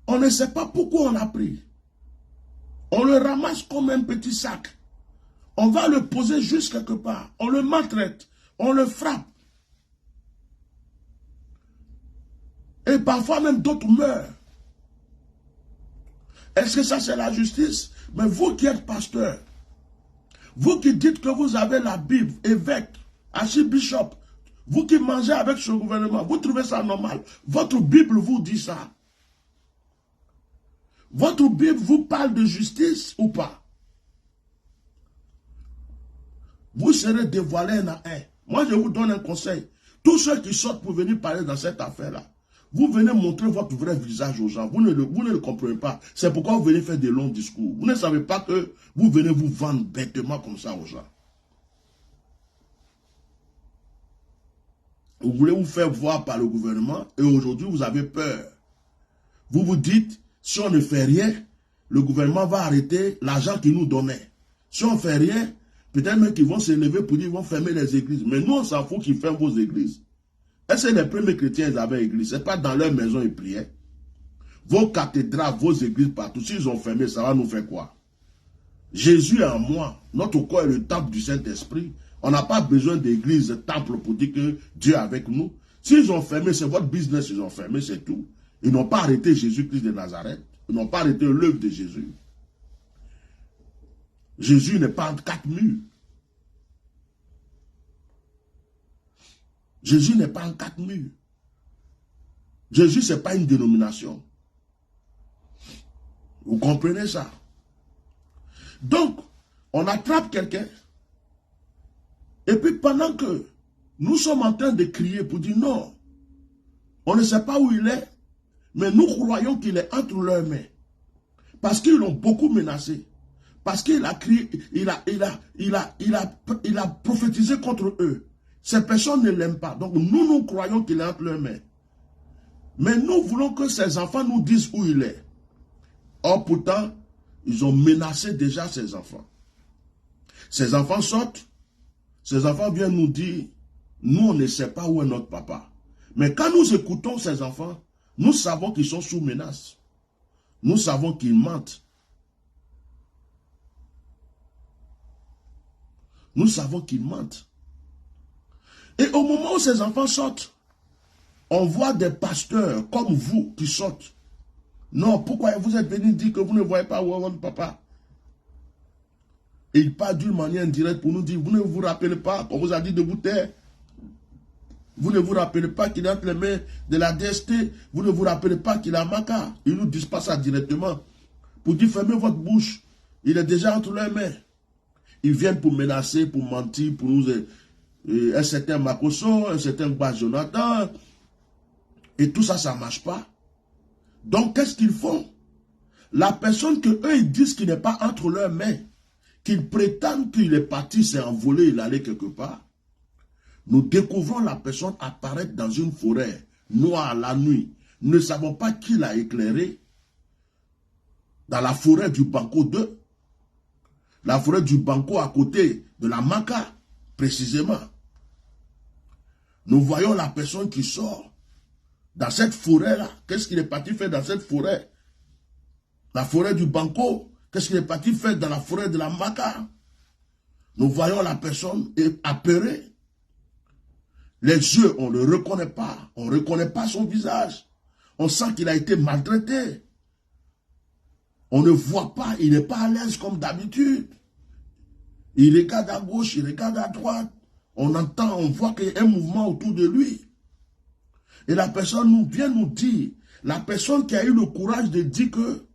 on ne sait pas pourquoi on l'a pris. On le ramasse comme un petit sac. On va le poser juste quelque part. On le maltraite. On le frappe. Et parfois même d'autres meurent. Est-ce que ça c'est la justice? Mais vous qui êtes pasteur, vous qui dites que vous avez la Bible, évêque, archibishop, vous qui mangez avec ce gouvernement, vous trouvez ça normal? Votre Bible vous dit ça. Votre Bible vous parle de justice ou pas? Vous serez dévoilé un à un. Moi, je vous donne un conseil. Tous ceux qui sortent pour venir parler dans cette affaire-là, vous venez montrer votre vrai visage aux gens. Vous ne le comprenez pas. C'est pourquoi vous venez faire des longs discours. Vous ne savez pas que vous venez vous vendre bêtement comme ça aux gens. Vous voulez vous faire voir par le gouvernement et aujourd'hui vous avez peur. Vous vous dites, si on ne fait rien, le gouvernement va arrêter l'argent qu'il nous donnait. Si on ne fait rien, peut-être même qu'ils vont se lever pour dire qu'ils vont fermer les églises. Mais nous, on s'en fout qu'ils ferment vos églises. Est-ce que les premiers chrétiens avaient église? Ce n'est pas dans leur maison ils priaient. Vos cathédrales, vos églises partout, s'ils ont fermé, ça va nous faire quoi? Jésus est en moi. Notre corps est le temple du Saint-Esprit. On n'a pas besoin d'église, temple pour dire que Dieu est avec nous. S'ils ont fermé, c'est votre business, ils ont fermé, c'est tout. Ils n'ont pas arrêté Jésus-Christ de Nazareth. Ils n'ont pas arrêté l'œuvre de Jésus. Jésus n'est pas entre quatre murs. Jésus n'est pas en quatre murs. Jésus, ce n'est pas une dénomination. Vous comprenez ça? Donc, on attrape quelqu'un. Et puis pendant que nous sommes en train de crier pour dire non, on ne sait pas où il est, mais nous croyons qu'il est entre leurs mains. Parce qu'ils l'ont beaucoup menacé. Parce qu'il a crié, il a prophétisé contre eux. Ces personnes ne l'aiment pas. Donc nous croyons qu'il est entre leurs mains. Mais nous voulons que ces enfants nous disent où il est. Or pourtant, ils ont menacé déjà ces enfants. Ces enfants sortent. Ces enfants viennent nous dire, nous on ne sait pas où est notre papa. Mais quand nous écoutons ces enfants, nous savons qu'ils sont sous menace. Nous savons qu'ils mentent. Nous savons qu'ils mentent. Et au moment où ces enfants sortent, on voit des pasteurs comme vous qui sortent. Non, pourquoi vous êtes venus dire que vous ne voyez pas où est votre papa? Et il parle d'une manière indirecte pour nous dire, vous ne vous rappelez pas, on vous a dit de vous taire. Vous ne vous rappelez pas qu'il est entre les mains de la DST. Vous ne vous rappelez pas qu'il a Maca. Ils ne nous disent pas ça directement. Pour dire, fermez votre bouche. Il est déjà entre leurs mains. Ils viennent pour menacer, pour mentir, pour nous... un certain Makoso, un certain Bas Jonathan. Et tout ça, ça ne marche pas. Donc, qu'est-ce qu'ils font? La personne que eux ils disent qu'il n'est pas entre leurs mains, qu'ils prétendent qu'il est parti, s'est envolé, il allait quelque part. Nous découvrons la personne apparaître dans une forêt noire la nuit. Nous ne savons pas qui l'a éclairé. Dans la forêt du Banco 2. La forêt du Banco à côté de la Maca, précisément. Nous voyons la personne qui sort dans cette forêt-là. Qu'est-ce qu'il est parti faire dans cette forêt? La forêt du Banco. Qu'est-ce qu'il est parti faire dans la forêt de la Maca? Nous voyons la personne apeurée. Les yeux, on ne le reconnaît pas. On ne reconnaît pas son visage. On sent qu'il a été maltraité. On ne voit pas, il n'est pas à l'aise comme d'habitude. Il regarde à gauche, il regarde à droite. On entend, on voit qu'il y a un mouvement autour de lui. Et la personne vient nous dire, la personne qui a eu le courage de dire que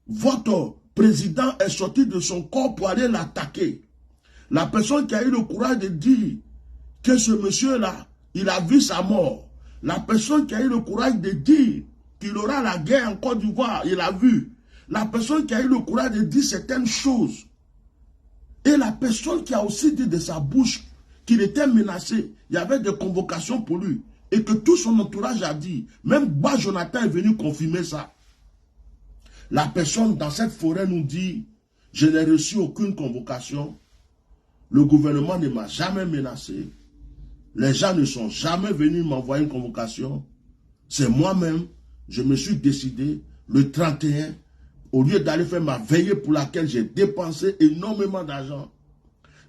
votre président est sorti de son corps pour aller l'attaquer. La personne qui a eu le courage de dire que ce monsieur-là, il a vu sa mort. La personne qui a eu le courage de dire qu'il aura la guerre en Côte d'Ivoire, il a vu. la personne qui a eu le courage de dire certaines choses, et la personne qui a aussi dit de sa bouche qu'il était menacé, il y avait des convocations pour lui, et que tout son entourage a dit, même Bois Jonathan est venu confirmer ça. La personne dans cette forêt nous dit, je n'ai reçu aucune convocation, le gouvernement ne m'a jamais menacé, les gens ne sont jamais venus m'envoyer une convocation, c'est moi-même, je me suis décidé, le 31, au lieu d'aller faire ma veillée pour laquelle j'ai dépensé énormément d'argent,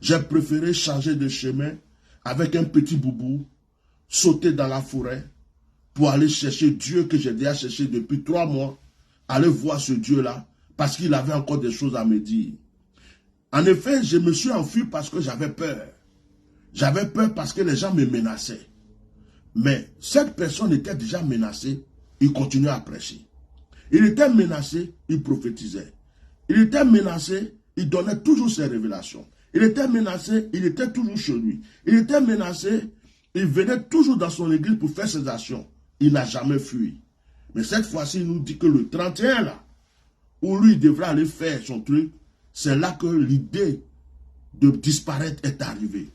j'ai préféré changer de chemin avec un petit boubou, sauter dans la forêt pour aller chercher Dieu que j'ai déjà cherché depuis 3 mois, aller voir ce Dieu-là parce qu'il avait encore des choses à me dire. En effet, je me suis enfui parce que j'avais peur. J'avais peur parce que les gens me menaçaient. Mais cette personne était déjà menacée, il continuait à prêcher. Il était menacé, il prophétisait. Il était menacé, il donnait toujours ses révélations. Il était menacé, il était toujours chez lui. Il était menacé, il venait toujours dans son église pour faire ses actions. Il n'a jamais fui. Mais cette fois-ci, il nous dit que le 31 là, où lui devrait aller faire son truc, c'est là que l'idée de disparaître est arrivée.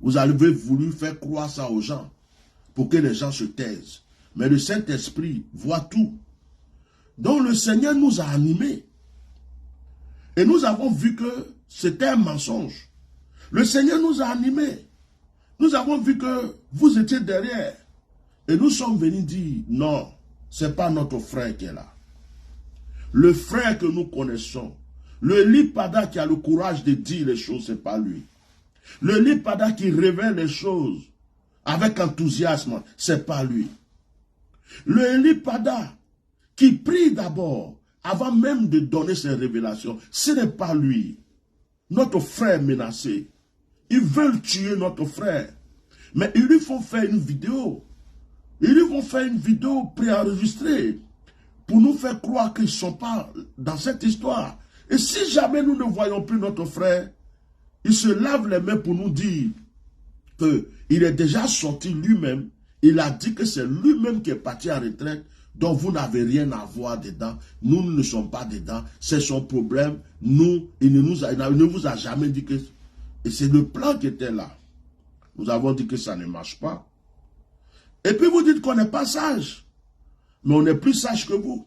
Vous avez voulu faire croire ça aux gens pour que les gens se taisent. Mais le Saint-Esprit voit tout. Donc le Seigneur nous a animés. Et nous avons vu que c'était un mensonge. Le Seigneur nous a animés. Nous avons vu que vous étiez derrière. Et nous sommes venus dire, non, ce n'est pas notre frère qui est là. Le frère que nous connaissons, le Lipada qui a le courage de dire les choses, ce n'est pas lui. Le Lipada qui révèle les choses avec enthousiasme, ce n'est pas lui. Le Lipada qui prie d'abord, avant même de donner ses révélations, ce n'est pas lui. Notre frère menacé. Ils veulent tuer notre frère. Mais ils lui font faire une vidéo. Ils lui font faire une vidéo préenregistrée pour nous faire croire qu'ils ne sont pas dans cette histoire. Et si jamais nous ne voyons plus notre frère, il se lave les mains pour nous dire qu'il est déjà sorti lui-même. Il a dit que c'est lui-même qui est parti en retraite, donc vous n'avez rien à voir dedans. Nous ne sommes pas dedans. C'est son problème. Nous, il ne vous a jamais dit que... Et c'est le plan qui était là. Nous avons dit que ça ne marche pas. Et puis vous dites qu'on n'est pas sage. Mais on est plus sage que vous.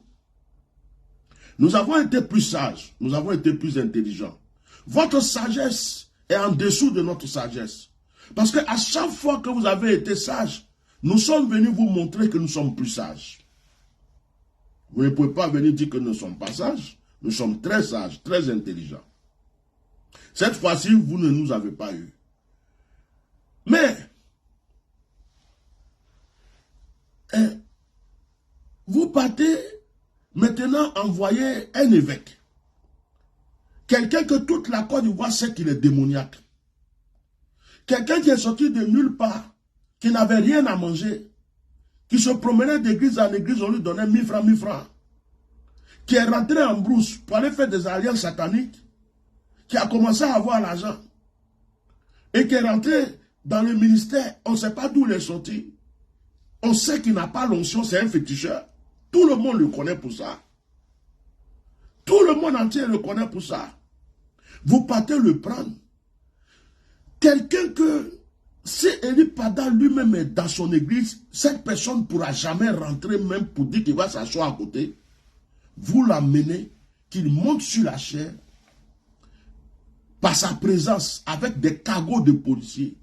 Nous avons été plus sages. Nous avons été plus intelligents. Votre sagesse est en dessous de notre sagesse. Parce qu'à chaque fois que vous avez été sage, nous sommes venus vous montrer que nous sommes plus sages. Vous ne pouvez pas venir dire que nous ne sommes pas sages. Nous sommes très sages, très intelligents. Cette fois-ci, vous ne nous avez pas eu. Mais, vous partez maintenant envoyer un évêque. Quelqu'un que toute la Côte d'Ivoire sait qu'il est démoniaque. Quelqu'un qui est sorti de nulle part, qui n'avait rien à manger, qui se promenait d'église en église, on lui donnait 1000 francs, 1000 francs, qui est rentré en brousse pour aller faire des alliances sataniques, qui a commencé à avoir l'argent, et qui est rentré dans le ministère, on ne sait pas d'où il est sorti. On sait qu'il n'a pas l'onction, c'est un féticheur. Tout le monde le connaît pour ça. Tout le monde entier le connaît pour ça. Vous partez le prendre. Quelqu'un que, si Elipada lui-même est dans son église, cette personne ne pourra jamais rentrer même pour dire qu'il va s'asseoir à côté. Vous l'amenez, qu'il monte sur la chair, par sa présence, avec des cagots de policiers,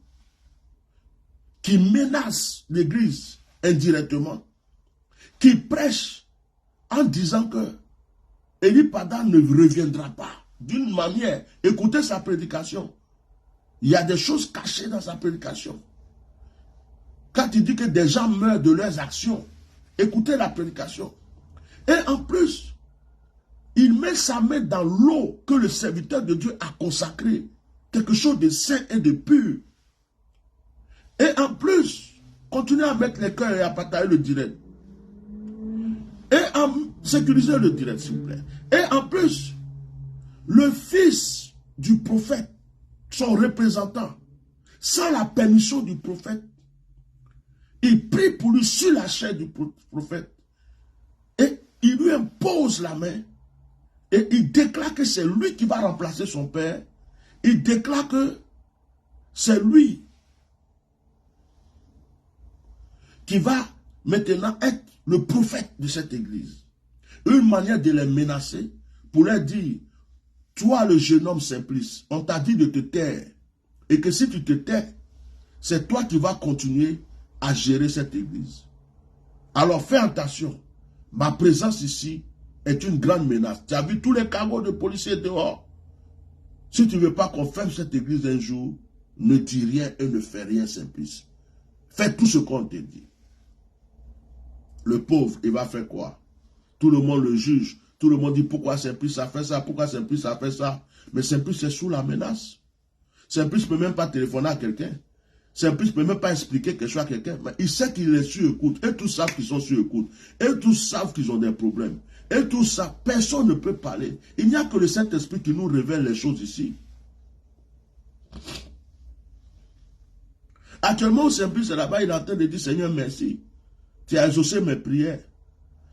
qui menacent l'église indirectement, qui prêche en disant que Elipada ne reviendra pas d'une manière. Écoutez sa prédication. Il y a des choses cachées dans sa prédication. Quand il dit que des gens meurent de leurs actions, écoutez la prédication. Et en plus, il met sa main dans l'eau que le serviteur de Dieu a consacrée. Quelque chose de saint et de pur. Et en plus, continuez à mettre les cœurs et à partager le direct. Et à sécuriser le direct, s'il vous plaît. Et en plus, le fils du prophète, son représentant, sans la permission du prophète, il prie pour lui sur la chair du prophète. Et il lui impose la main et il déclare que c'est lui qui va remplacer son père. Il déclare que c'est lui qui va maintenant être le prophète de cette église. Une manière de les menacer pour leur dire, toi le jeune homme Simplice, on t'a dit de te taire. Et que si tu te tais, c'est toi qui vas continuer à gérer cette église. Alors fais attention. Ma présence ici est une grande menace. Tu as vu tous les cargos de policiers dehors. Si tu ne veux pas qu'on ferme cette église un jour, ne dis rien et ne fais rien, Simplice. Fais tout ce qu'on te dit. Le pauvre, il va faire quoi? Tout le monde le juge. Tout le monde dit pourquoi Simplice a fait ça, pourquoi Simplice a fait ça. Mais Simplice est sous la menace. Simplice ne peut même pas téléphoner à quelqu'un. Simplice ne peut même pas expliquer quelque chose à quelqu'un. Mais il sait qu'il est sur écoute. Et tous savent qu'ils sont sur écoute. Et tous savent qu'ils ont des problèmes. Et tout ça, personne ne peut parler. Il n'y a que le Saint-Esprit qui nous révèle les choses ici. Actuellement, Simplice est là-bas, il est en train de dire, Seigneur, merci. Tu as exaucé mes prières.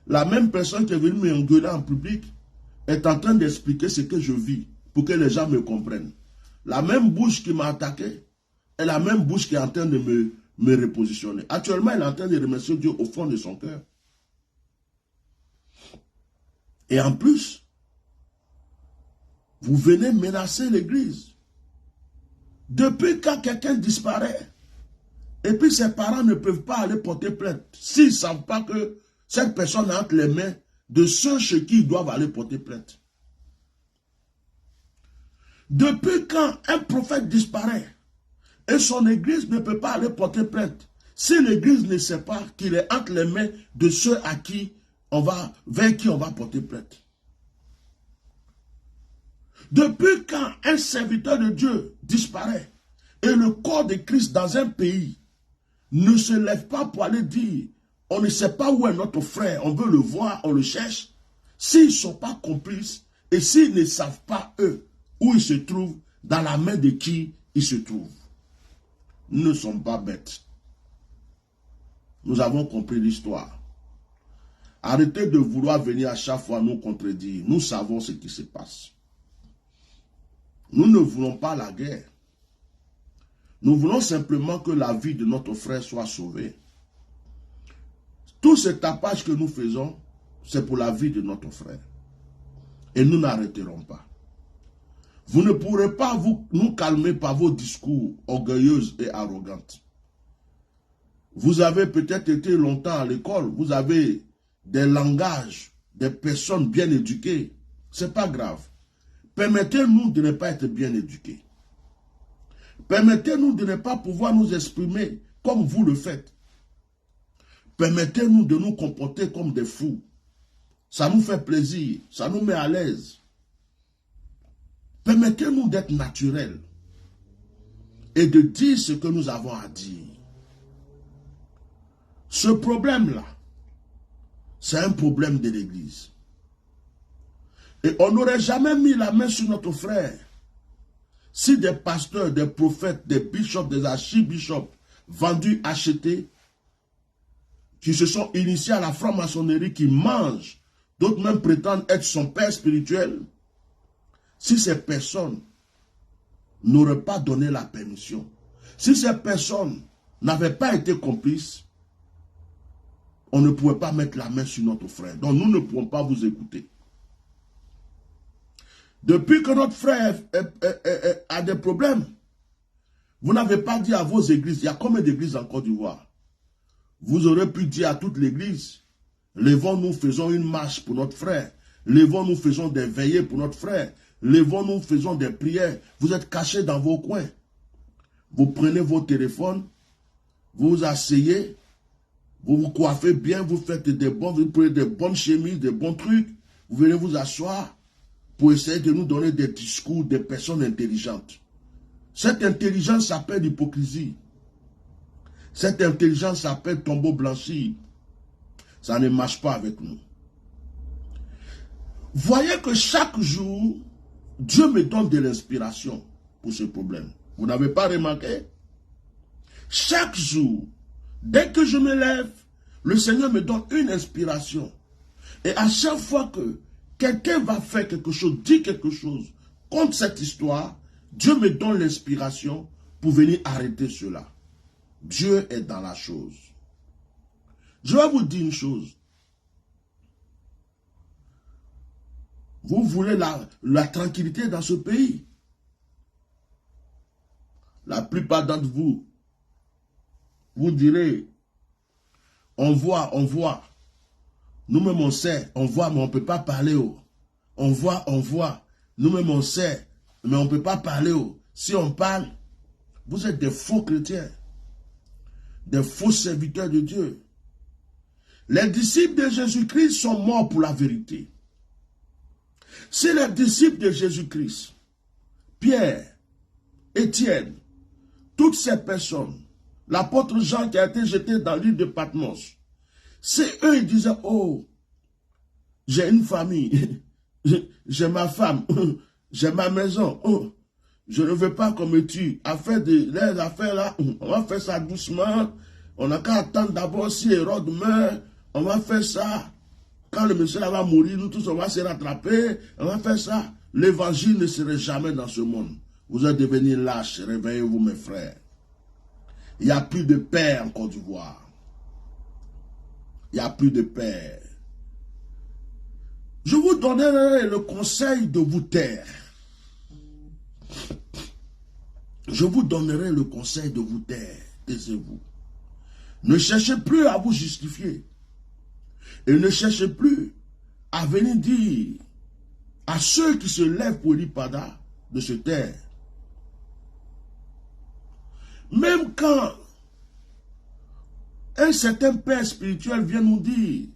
La même personne qui est venue m'engueuler en public est en train d'expliquer ce que je vis pour que les gens me comprennent. La même bouche qui m'a attaqué est la même bouche qui est en train de me repositionner. Actuellement, il est en train de remercier Dieu au fond de son cœur. Et en plus, vous venez menacer l'église. Depuis quand quelqu'un disparaît, et puis ses parents ne peuvent pas aller porter plainte, s'ils ne savent pas que cette personne est entre les mains de ceux chez qui ils doivent aller porter plainte. Depuis quand un prophète disparaît et son église ne peut pas aller porter plainte, si l'église ne sait pas qu'il est entre les mains de ceux vers qui on va porter plainte. Depuis quand un serviteur de Dieu disparaît et le corps de Christ dans un pays ne se lève pas pour aller dire, on ne sait pas où est notre frère, on veut le voir, on le cherche, s'ils ne sont pas complices et s'ils ne savent pas eux où ils se trouvent, dans la main de qui ils se trouvent. Nous ne sommes pas bêtes. Nous avons compris l'histoire. Arrêtez de vouloir venir à chaque fois nous contredire. Nous savons ce qui se passe. Nous ne voulons pas la guerre. Nous voulons simplement que la vie de notre frère soit sauvée. Tout ce tapage que nous faisons, c'est pour la vie de notre frère. Et nous n'arrêterons pas. Vous ne pourrez pas nous calmer par vos discours orgueilleux et arrogants. Vous avez peut-être été longtemps à l'école, vous avez des langages, des personnes bien éduquées. Ce n'est pas grave. Permettez-nous de ne pas être bien éduqués. Permettez-nous de ne pas pouvoir nous exprimer comme vous le faites. Permettez-nous de nous comporter comme des fous. Ça nous fait plaisir, ça nous met à l'aise. Permettez-nous d'être naturels et de dire ce que nous avons à dire. Ce problème-là, c'est un problème de l'Église. Et on n'aurait jamais mis la main sur notre frère si des pasteurs, des prophètes, des bishops, des archibishops vendus, achetés, qui se sont initiés à la franc-maçonnerie, qui mangent, d'autres même prétendent être son père spirituel, si ces personnes n'auraient pas donné la permission, si ces personnes n'avaient pas été complices, on ne pouvait pas mettre la main sur notre frère. Donc nous ne pouvons pas vous écouter. Depuis que notre frère a des problèmes, vous n'avez pas dit à vos églises, il y a combien d'églises en Côte d'Ivoire? Vous aurez pu dire à toute l'église, levons-nous, faisons une marche pour notre frère. Levons-nous, faisons des veillées pour notre frère. Levons-nous, faisons des prières. Vous êtes cachés dans vos coins. Vous prenez vos téléphones, vous vous asseyez, vous vous coiffez bien, vous faites vous prenez des bonnes chemises, des bons trucs. Vous venez vous asseoir pour essayer de nous donner des discours des personnes intelligentes. Cette intelligence s'appelle l'hypocrisie. Cette intelligence s'appelle tombeau blanchi. Ça ne marche pas avec nous. Voyez que chaque jour, Dieu me donne de l'inspiration pour ce problème. Vous n'avez pas remarqué? Chaque jour, dès que je me lève, le Seigneur me donne une inspiration. Et à chaque fois que quelqu'un va faire quelque chose, dit quelque chose contre cette histoire, Dieu me donne l'inspiration pour venir arrêter cela. Dieu est dans la chose. Je vais vous dire une chose. Vous voulez la tranquillité dans ce pays. La plupart d'entre vous, vous direz, on voit. Nous-mêmes on sait, on voit, mais on ne peut pas parler. On voit. Nous-mêmes on sait, mais on ne peut pas parler. Si on parle, vous êtes des faux chrétiens, des faux serviteurs de Dieu. Les disciples de Jésus-Christ sont morts pour la vérité. Si les disciples de Jésus-Christ, Pierre, Étienne, toutes ces personnes, l'apôtre Jean qui a été jeté dans l'île de Patmos, c'est eux, ils disaient, oh, j'ai une famille, j'ai ma femme, j'ai ma maison, oh, je ne veux pas qu'on me tue. Les affaires là, on va faire ça doucement, on n'a qu'à attendre d'abord si Hérode meurt, on va faire ça. Quand le monsieur là va mourir, nous tous on va se rattraper, on va faire ça. L'évangile ne serait jamais dans ce monde. Vous êtes devenus lâches, réveillez-vous mes frères. Il n'y a plus de paix en Côte d'Ivoire. Il n'y a plus de paix. Je vous donnerai le conseil de vous taire. Je vous donnerai le conseil de vous taire. Taisez-vous. Ne cherchez plus à vous justifier. Et ne cherchez plus à venir dire à ceux qui se lèvent pour l'Ipada de se taire. Même quand un certain père spirituel vient nous dire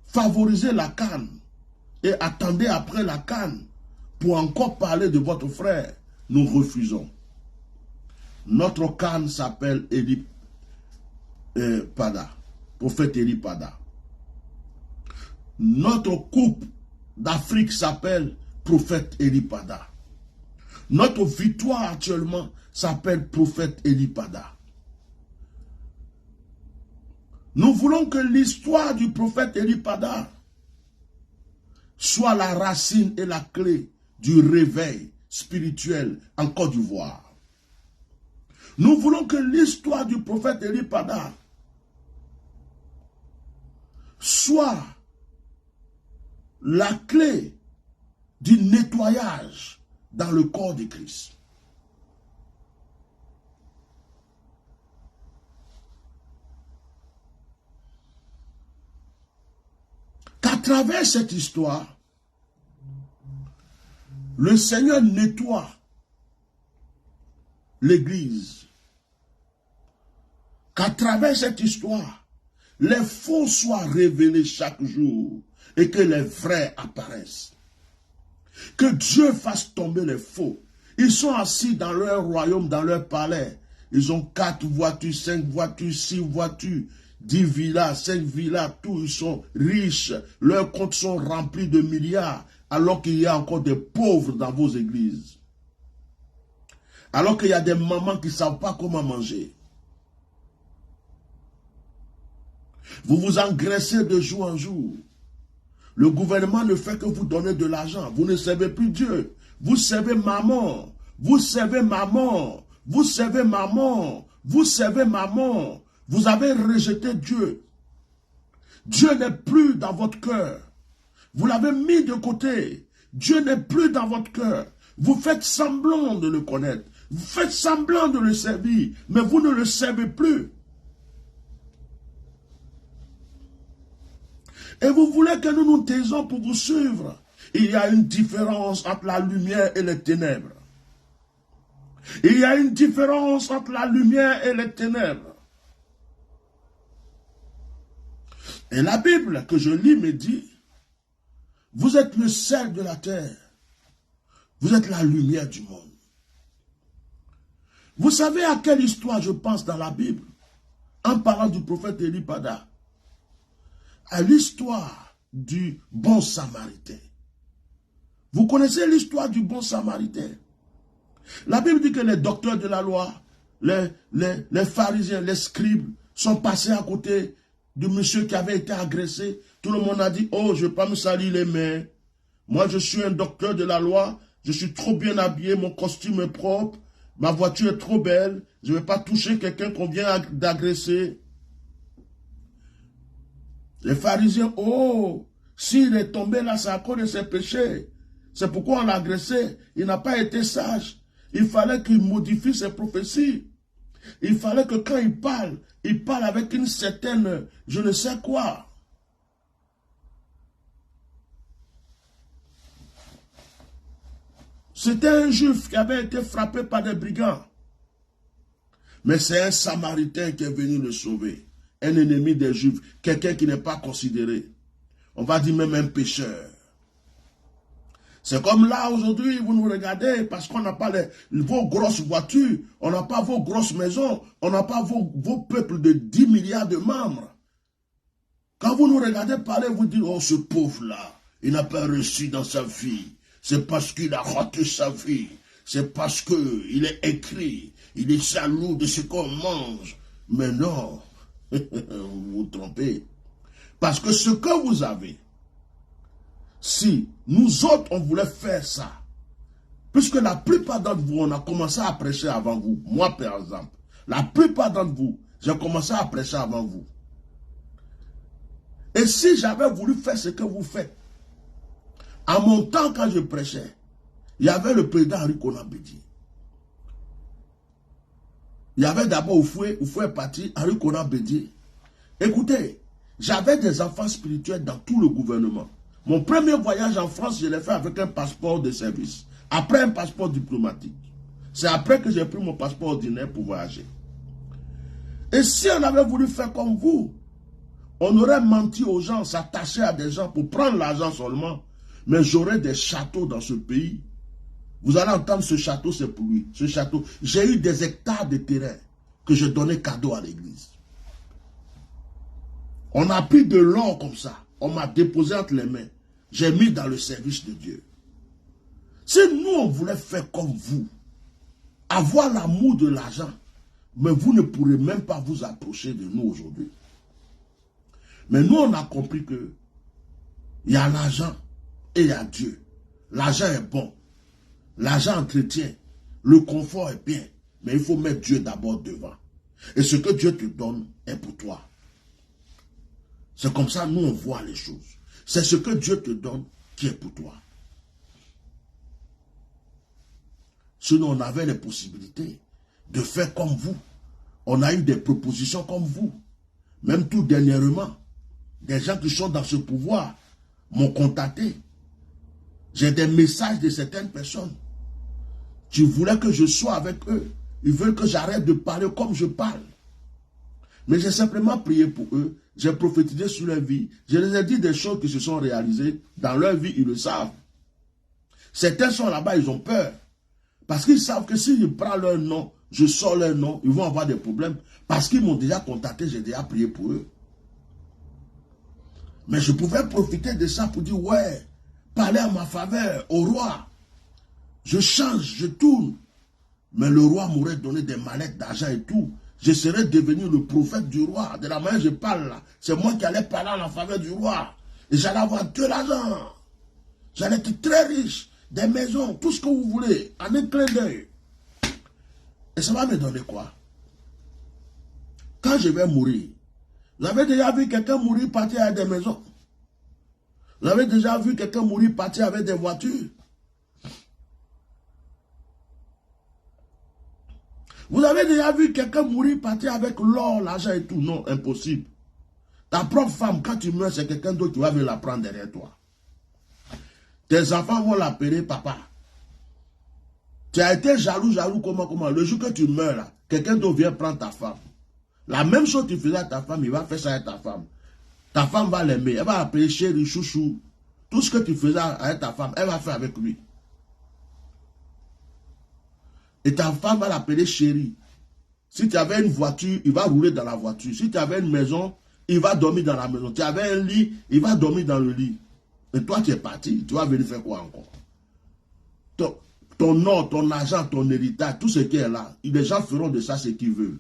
favorisez la canne et attendez après la canne pour encore parler de votre frère, nous refusons. Notre canne s'appelle Pada, prophète Pada. Notre coupe d'Afrique s'appelle prophète Pada. Notre victoire actuellement s'appelle prophète Pada. Nous voulons que l'histoire du prophète Pada soit la racine et la clé du réveil spirituel en Côte d'Ivoire. Nous voulons que l'histoire du prophète Pada soit la clé du nettoyage dans le corps de Christ. Qu'à travers cette histoire, le Seigneur nettoie l'Église. Qu'à travers cette histoire, les faux soient révélés chaque jour et que les vrais apparaissent. Que Dieu fasse tomber les faux. Ils sont assis dans leur royaume, dans leur palais. Ils ont 4 voitures, 5 voitures, 6 voitures, 10 villas, 5 villas, tous ils sont riches. Leurs comptes sont remplis de milliards, alors qu'il y a encore des pauvres dans vos églises. Alors qu'il y a des mamans qui ne savent pas comment manger. Vous vous engraissez de jour en jour. Le gouvernement ne fait que vous donner de l'argent. Vous ne servez plus Dieu. Vous servez maman. Vous servez maman. Vous servez maman. Vous servez maman. Vous avez rejeté Dieu. Dieu n'est plus dans votre cœur. Vous l'avez mis de côté. Dieu n'est plus dans votre cœur. Vous faites semblant de le connaître. Vous faites semblant de le servir. Mais vous ne le servez plus. Et vous voulez que nous nous taisons pour vous suivre. Il y a une différence entre la lumière et les ténèbres. Il y a une différence entre la lumière et les ténèbres. Et la Bible que je lis me dit, vous êtes le sel de la terre. Vous êtes la lumière du monde. Vous savez à quelle histoire je pense dans la Bible, en parlant du prophète Pada? À l'histoire du bon samaritain. Vous connaissez l'histoire du bon samaritain? La Bible dit que les docteurs de la loi, les pharisiens, les scribes sont passés à côté du monsieur qui avait été agressé, Tout le monde a dit, oh, je ne vais pas me salir les mains. Moi, je suis un docteur de la loi. Je suis trop bien habillé, mon costume est propre. Ma voiture est trop belle. Je ne vais pas toucher quelqu'un qu'on vient d'agresser. Les pharisiens, oh, s'il est tombé là, c'est à cause de ses péchés. C'est pourquoi on l'a agressé. Il n'a pas été sage. Il fallait qu'il modifie ses prophéties. Il fallait que quand il parle avec une certaine, je ne sais quoi. C'était un juif qui avait été frappé par des brigands. Mais c'est un samaritain qui est venu le sauver. Un ennemi des juifs. Quelqu'un qui n'est pas considéré. On va dire même un pécheur. C'est comme là aujourd'hui, vous nous regardez parce qu'on n'a pas vos grosses voitures, on n'a pas vos grosses maisons, on n'a pas vos peuples de 10 milliards de membres. Quand vous nous regardez parler, vous dites, oh ce pauvre-là, il n'a pas reçu dans sa vie. C'est parce qu'il a raté sa vie. C'est parce qu'il est écrit. Il est jaloux de ce qu'on mange. Mais non, vous vous trompez. Parce que ce que vous avez, si nous autres, on voulait faire ça, puisque la plupart d'entre vous, on a commencé à prêcher avant vous. Moi, par exemple, la plupart d'entre vous, j'ai commencé à prêcher avant vous. Et si j'avais voulu faire ce que vous faites, à mon temps, quand je prêchais, il y avait le président Henri Konan Bédié. Il y avait d'abord Oufoué parti, Henri Konan Bédié. Écoutez, j'avais des enfants spirituels dans tout le gouvernement. Mon premier voyage en France, je l'ai fait avec un passeport de service. Après un passeport diplomatique. C'est après que j'ai pris mon passeport ordinaire pour voyager. Et si on avait voulu faire comme vous, on aurait menti aux gens, s'attacher à des gens pour prendre l'argent seulement. Mais j'aurais des châteaux dans ce pays. Vous allez entendre ce château, c'est pour lui. Ce château, j'ai eu des hectares de terrain que je donnais cadeau à l'église. On a pris de l'or comme ça. On m'a déposé entre les mains. J'ai mis dans le service de Dieu. Si nous, on voulait faire comme vous, avoir l'amour de l'argent, mais vous ne pourrez même pas vous approcher de nous aujourd'hui. Mais nous, on a compris que il y a l'argent et il y a Dieu. L'argent est bon. L'argent entretient. Le confort est bien. Mais il faut mettre Dieu d'abord devant. Et ce que Dieu te donne est pour toi. C'est comme ça, nous, on voit les choses. C'est ce que Dieu te donne qui est pour toi. Sinon, on avait les possibilités de faire comme vous. On a eu des propositions comme vous. Même tout dernièrement, des gens qui sont dans ce pouvoir m'ont contacté. J'ai des messages de certaines personnes qui voulaient que je sois avec eux. Ils veulent que j'arrête de parler comme je parle. Mais j'ai simplement prié pour eux. J'ai prophétisé sur leur vie. Je les ai dit des choses qui se sont réalisées. Dans leur vie, ils le savent. Certains sont là-bas, ils ont peur. Parce qu'ils savent que si je prends leur nom, je sors leur nom, ils vont avoir des problèmes. Parce qu'ils m'ont déjà contacté, j'ai déjà prié pour eux. Mais je pouvais profiter de ça pour dire, ouais, parler à ma faveur, au roi. Je change, je tourne. Mais le roi m'aurait donné des mallettes d'argent et tout. Je serais devenu le prophète du roi. De la manière dont je parle là, c'est moi qui allais parler en la faveur du roi. Et j'allais avoir de l'argent. J'allais être très riche. Des maisons, tout ce que vous voulez, en un clin d'œil. Et ça va me donner quoi? Quand je vais mourir, vous avez déjà vu quelqu'un mourir partir avec des maisons? Vous avez déjà vu quelqu'un mourir partir avec des voitures? Vous avez déjà vu quelqu'un mourir partir avec l'or, l'argent et tout? Non, impossible. Ta propre femme, quand tu meurs, c'est quelqu'un d'autre qui va venir la prendre derrière toi. Tes enfants vont l'appeler papa. Tu as été jaloux, comment? Le jour que tu meurs là, quelqu'un d'autre vient prendre ta femme. La même chose que tu faisais à ta femme, il va faire ça avec ta femme. Ta femme va l'aimer, elle va appeler chéri, chouchou. Tout ce que tu faisais avec ta femme, elle va faire avec lui. Et ta femme va l'appeler chéri. Si tu avais une voiture, il va rouler dans la voiture. Si tu avais une maison, il va dormir dans la maison. Tu avais un lit, il va dormir dans le lit. Et toi, tu es parti. Tu vas venir faire quoi encore? Ton or, ton argent, ton héritage, tout ce qui est là, les gens feront de ça ce qu'ils veulent.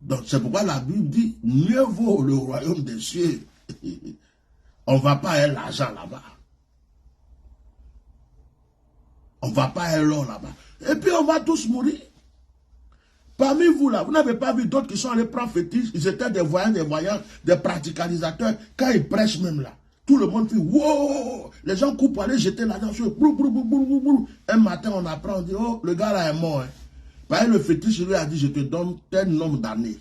Donc c'est pourquoi la Bible dit, mieux vaut le royaume des cieux. On ne va pas avoir l'argent là-bas. On ne va pas avoir l'or là-bas. Et puis on va tous mourir. Parmi vous là, vous n'avez pas vu d'autres qui sont allés prendre fétiche, ils étaient des voyants, des praticalisateurs. Quand ils prêchent même là, tout le monde fait wow! Les gens coupent pour aller jeter l'argent sur eux. Un matin on apprend, on dit oh, le gars là est mort. Hein. Parce que le fétiche lui a dit je te donne tel nombre d'années.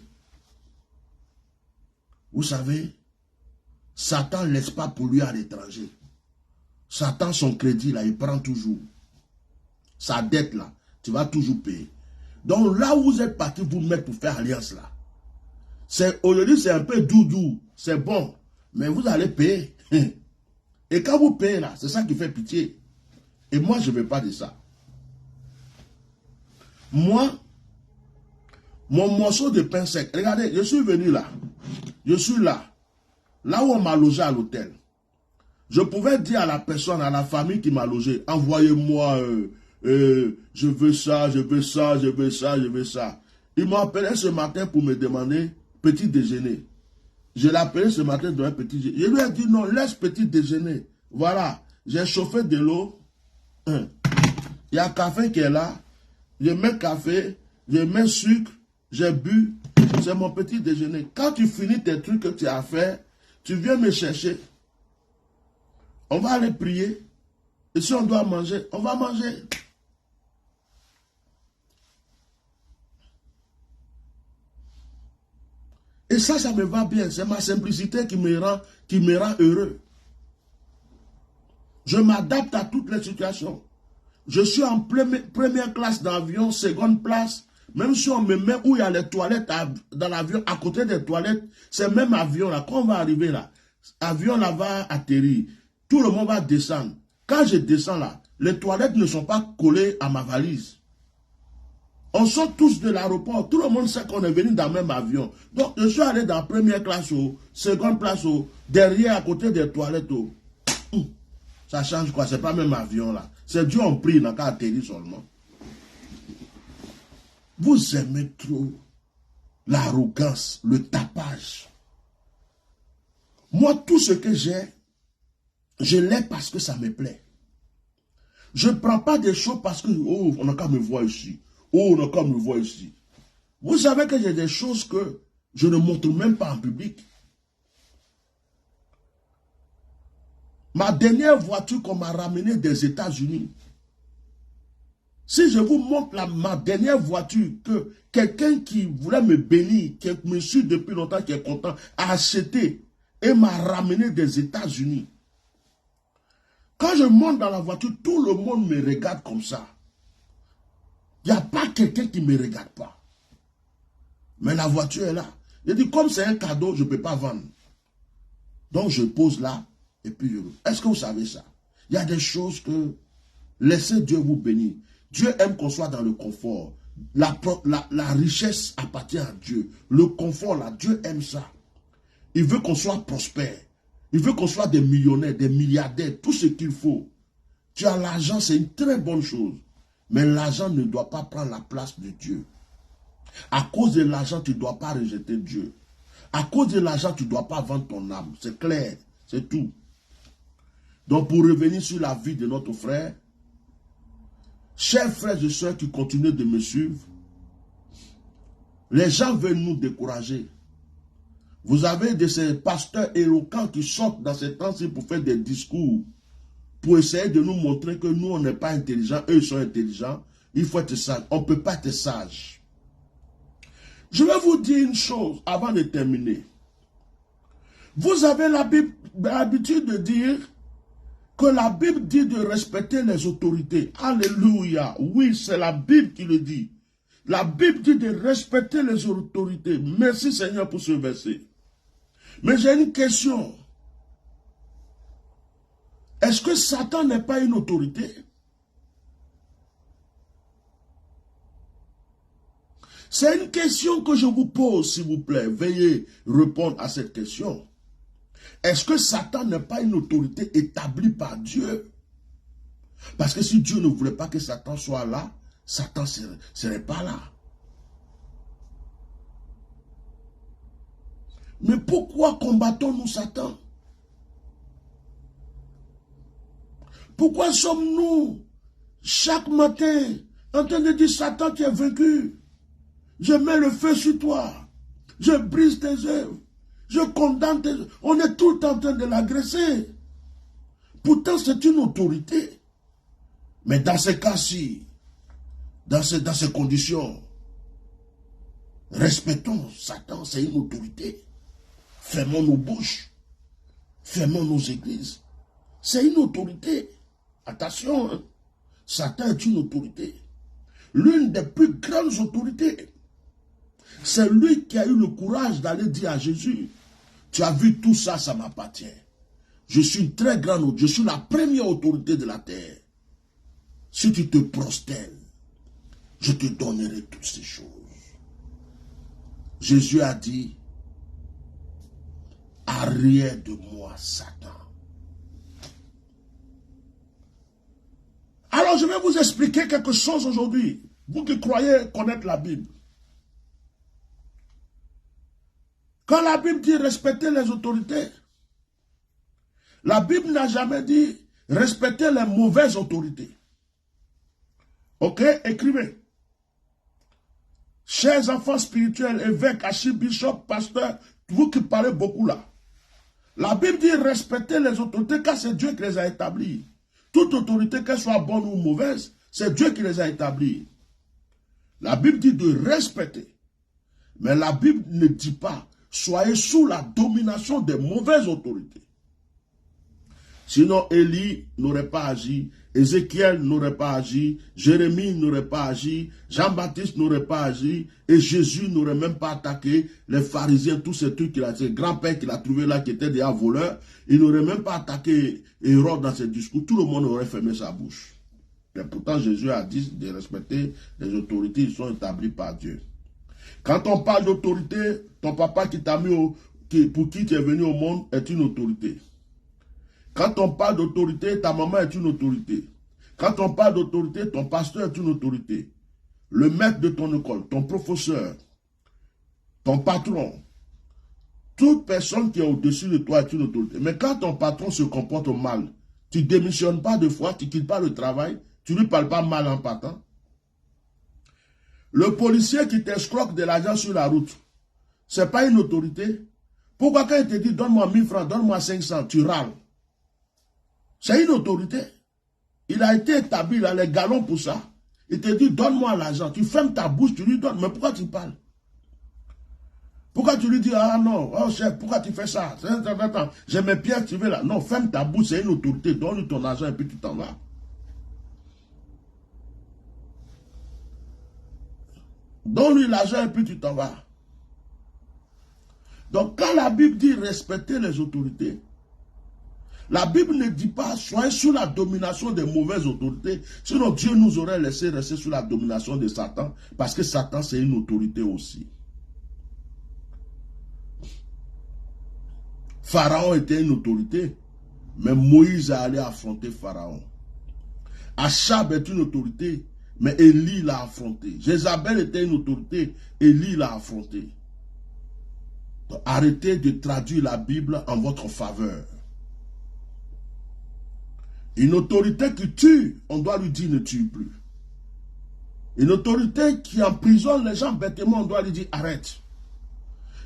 Vous savez, Satan ne laisse pas pour lui à l'étranger. Satan, son crédit là, il prend toujours. Sa dette là, tu vas toujours payer. Donc là où vous êtes parti vous mettre pour faire alliance là, aujourd'hui c'est un peu doudou, c'est bon, mais vous allez payer. Et quand vous payez là, c'est ça qui fait pitié. Et moi je ne veux pas de ça. Moi, mon morceau de pain sec, regardez, je suis venu là, je suis là où on m'a logé à l'hôtel. Je pouvais dire à la personne, à la famille qui m'a logé, envoyez-moi... je veux ça, je veux ça, je veux ça, je veux ça. Il m'a appelé ce matin pour me demander petit déjeuner. Je l'ai appelé ce matin dans un petit déjeuner. Je lui ai dit non, laisse petit déjeuner. Voilà, j'ai chauffé de l'eau. Il y a café qui est là. Je mets café, je mets sucre, j'ai bu. C'est mon petit déjeuner. Quand tu finis tes trucs que tu as fait, tu viens me chercher. On va aller prier. Et si on doit manger, on va manger. Et ça me va bien. C'est ma simplicité qui me rend heureux. Je m'adapte à toutes les situations. Je suis en première classe d'avion, seconde place. Même si on me met où il y a les toilettes dans l'avion, à côté des toilettes, c'est même avion là. Quand on va arriver là, avion là va atterrir. Tout le monde va descendre. Quand je descends là, les toilettes ne sont pas collées à ma valise. On sort tous de l'aéroport. Tout le monde sait qu'on est venu dans le même avion. Donc, je suis allé dans la première classe, seconde place, derrière, à côté des toilettes. Ça change quoi? C'est pas même avion là. C'est Dieu en prie, n'a qu'à atterrir seulement. Vous aimez trop l'arrogance, le tapage. Moi, tout ce que j'ai, je l'ai parce que ça me plaît. Je ne prends pas des choses parce que, oh, on n'a qu'à me voir ici. Oh, on n'a qu'à me voir ici. Vous savez que j'ai des choses que je ne montre même pas en public. Ma dernière voiture qu'on m'a ramenée des États-Unis. Si je vous montre ma dernière voiture que quelqu'un qui voulait me bénir, qui me suit depuis longtemps, qui est content, a acheté et m'a ramené des États-Unis. Quand je monte dans la voiture, tout le monde me regarde comme ça. Il n'y a pas quelqu'un qui ne me regarde pas. Mais la voiture est là. Je dis, comme c'est un cadeau, je ne peux pas vendre. Donc je pose là, et puis est-ce que vous savez ça? Il y a des choses que laissez Dieu vous bénir. Dieu aime qu'on soit dans le confort. La richesse appartient à Dieu. Le confort là, Dieu aime ça. Il veut qu'on soit prospère. Il veut qu'on soit des millionnaires, des milliardaires, tout ce qu'il faut. Tu as l'argent, c'est une très bonne chose. Mais l'argent ne doit pas prendre la place de Dieu. À cause de l'argent, tu ne dois pas rejeter Dieu. À cause de l'argent, tu ne dois pas vendre ton âme. C'est clair, c'est tout. Donc pour revenir sur la vie de notre frère, chers frères et sœurs qui continuent de me suivre, les gens veulent nous décourager. Vous avez de ces pasteurs éloquents qui sortent dans ces temps-ci pour faire des discours, pour essayer de nous montrer que nous, on n'est pas intelligents, eux sont intelligents. Il faut être sage. On ne peut pas être sage. Je vais vous dire une chose avant de terminer. Vous avez l'habitude de dire que la Bible dit de respecter les autorités. Alléluia. Oui, c'est la Bible qui le dit. La Bible dit de respecter les autorités. Merci Seigneur pour ce verset. Mais j'ai une question. Est-ce que Satan n'est pas une autorité? C'est une question que je vous pose, s'il vous plaît. Veuillez répondre à cette question. Est-ce que Satan n'est pas une autorité établie par Dieu? Parce que si Dieu ne voulait pas que Satan soit là, Satan ne serait pas là. Mais pourquoi combattons-nous Satan? Pourquoi sommes-nous chaque matin en train de dire Satan tu es vaincu? Je mets le feu sur toi. Je brise tes œuvres. Je condamne tes œuvres. On est tout le temps en train de l'agresser. Pourtant c'est une autorité. Mais dans ces cas-ci, dans ces conditions, respectons Satan, c'est une autorité. Fermons nos bouches. Fermons nos églises. C'est une autorité. Attention, hein. Satan est une autorité. L'une des plus grandes autorités. C'est lui qui a eu le courage d'aller dire à Jésus, tu as vu tout ça, ça m'appartient. Je suis une très grande autorité. Je suis la première autorité de la terre. Si tu te prosternes, je te donnerai toutes ces choses. Jésus a dit, arrière de moi, Satan. Alors je vais vous expliquer quelque chose aujourd'hui. Vous qui croyez connaître la Bible. Quand la Bible dit respecter les autorités, la Bible n'a jamais dit respecter les mauvaises autorités. Ok, écrivez. Chers enfants spirituels, évêques, archibishops, pasteurs, vous qui parlez beaucoup là. La Bible dit respecter les autorités car c'est Dieu qui les a établies. Toute autorité, qu'elle soit bonne ou mauvaise, c'est Dieu qui les a établies. La Bible dit de respecter. Mais la Bible ne dit pas soyez sous la domination des mauvaises autorités. Sinon, Élie n'aurait pas agi, Ézéchiel n'aurait pas agi, Jérémie n'aurait pas agi, Jean-Baptiste n'aurait pas agi, et Jésus n'aurait même pas attaqué les pharisiens, tous ces trucs qu'il a, ces grands-pères qu'il a trouvés là, qui étaient des voleurs, il n'aurait même pas attaqué Hérode dans ses discours, tout le monde aurait fermé sa bouche. Et pourtant, Jésus a dit de respecter les autorités, ils sont établis par Dieu. Quand on parle d'autorité, ton papa qui t'a mis pour qui tu es venu au monde est une autorité. Quand on parle d'autorité, ta maman est une autorité. Quand on parle d'autorité, ton pasteur est une autorité. Le maître de ton école, ton professeur, ton patron, toute personne qui est au-dessus de toi est une autorité. Mais quand ton patron se comporte mal, tu ne démissionnes pas de foi, tu ne quittes pas le travail, tu ne lui parles pas mal en partant. Le policier qui t'escroque de l'argent sur la route, ce n'est pas une autorité. Pourquoi quand il te dit donne-moi 1000 francs, donne-moi 500, tu râles? C'est une autorité. Il a été établi, il a les galons pour ça. Il te dit donne-moi l'argent. Tu fermes ta bouche, tu lui donnes. Mais pourquoi tu parles? Pourquoi tu lui dis ah non, oh chef, pourquoi tu fais ça? J'ai mes pièces, tu veux là. Non, ferme ta bouche, c'est une autorité. Donne-lui ton argent et puis tu t'en vas. Donne-lui l'argent et puis tu t'en vas. Donc quand la Bible dit respecter les autorités, la Bible ne dit pas soyez sous la domination des mauvaises autorités, sinon Dieu nous aurait laissé rester sous la domination de Satan, parce que Satan c'est une autorité aussi. Pharaon était une autorité, mais Moïse a allé affronter Pharaon. Achab est une autorité, mais Élie l'a affronté. Jézabel était une autorité, Élie l'a affronté. Donc, arrêtez de traduire la Bible en votre faveur. Une autorité qui tue, on doit lui dire ne tue plus. Une autorité qui emprisonne les gens bêtement, on doit lui dire arrête.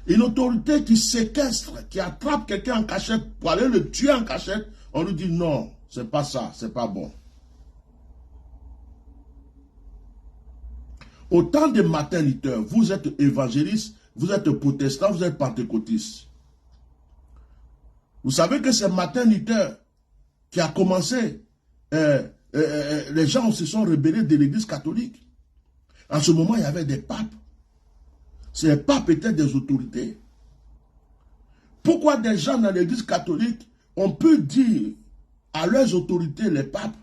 Une autorité qui séquestre, qui attrape quelqu'un en cachette pour aller le tuer en cachette, on lui dit non, c'est pas ça, c'est pas bon. Autant de materniteurs, vous êtes évangélistes, vous êtes protestants, vous êtes pentecôtistes. Vous savez que c'est materniteurs qui a commencé, les gens se sont rebellés de l'église catholique. En ce moment, il y avait des papes. Ces papes étaient des autorités. Pourquoi des gens dans l'église catholique, on peut dire à leurs autorités, les papes,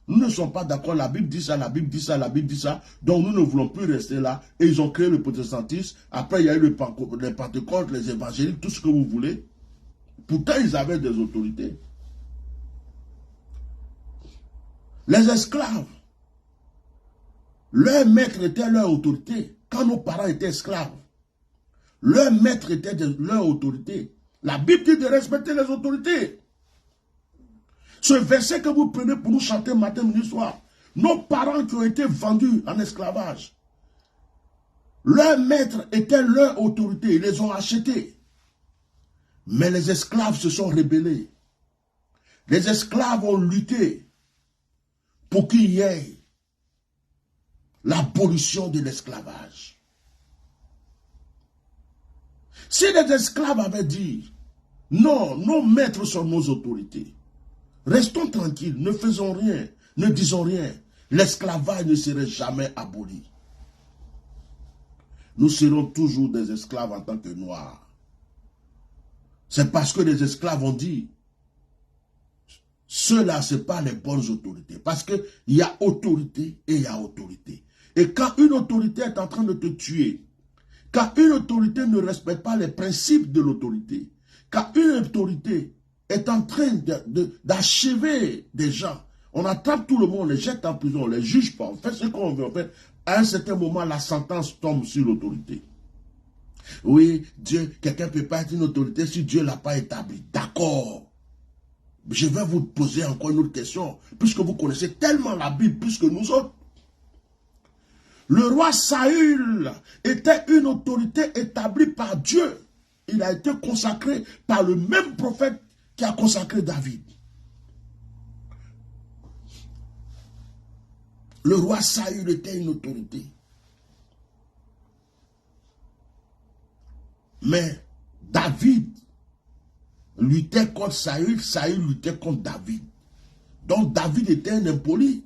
nous ne sommes pas d'accord, la Bible dit ça, la Bible dit ça, la Bible dit ça, donc nous ne voulons plus rester là. Et ils ont créé le protestantisme. Après, il y a eu les Pentecôtes, les évangéliques, tout ce que vous voulez. Pourtant, ils avaient des autorités. Les esclaves, leur maître était leur autorité. Quand nos parents étaient esclaves, Leur maître était leur autorité. La Bible dit de respecter les autorités. Ce verset que vous prenez pour nous chanter matin, midi, soir. Nos parents qui ont été vendus en esclavage. Leur maître était leur autorité. Ils les ont achetés. Mais les esclaves se sont rebellés. Les esclaves ont lutté pour qu'il y ait l'abolition de l'esclavage. Si les esclaves avaient dit, non, nos maîtres sont nos autorités, restons tranquilles, ne faisons rien, ne disons rien, l'esclavage ne serait jamais aboli. Nous serons toujours des esclaves en tant que noirs. C'est parce que les esclaves ont dit, ceux-là, ce n'est pas les bonnes autorités. Parce qu'il y a autorité et il y a autorité. Et quand une autorité est en train de te tuer, quand une autorité ne respecte pas les principes de l'autorité, quand une autorité est en train d'achever des gens, on attrape tout le monde, on les jette en prison, on ne les juge pas, on fait ce qu'on veut, on fait. À un certain moment, la sentence tombe sur l'autorité. Oui, Dieu, quelqu'un ne peut pas être une autorité si Dieu ne l'a pas établi. D'accord. Je vais vous poser encore une autre question, puisque vous connaissez tellement la Bible, plus que nous autres. Le roi Saül était une autorité établie par Dieu. Il a été consacré par le même prophète qui a consacré David. Le roi Saül était une autorité. Mais David luttait contre Saül, Saül luttait contre David. Donc David était un impoli.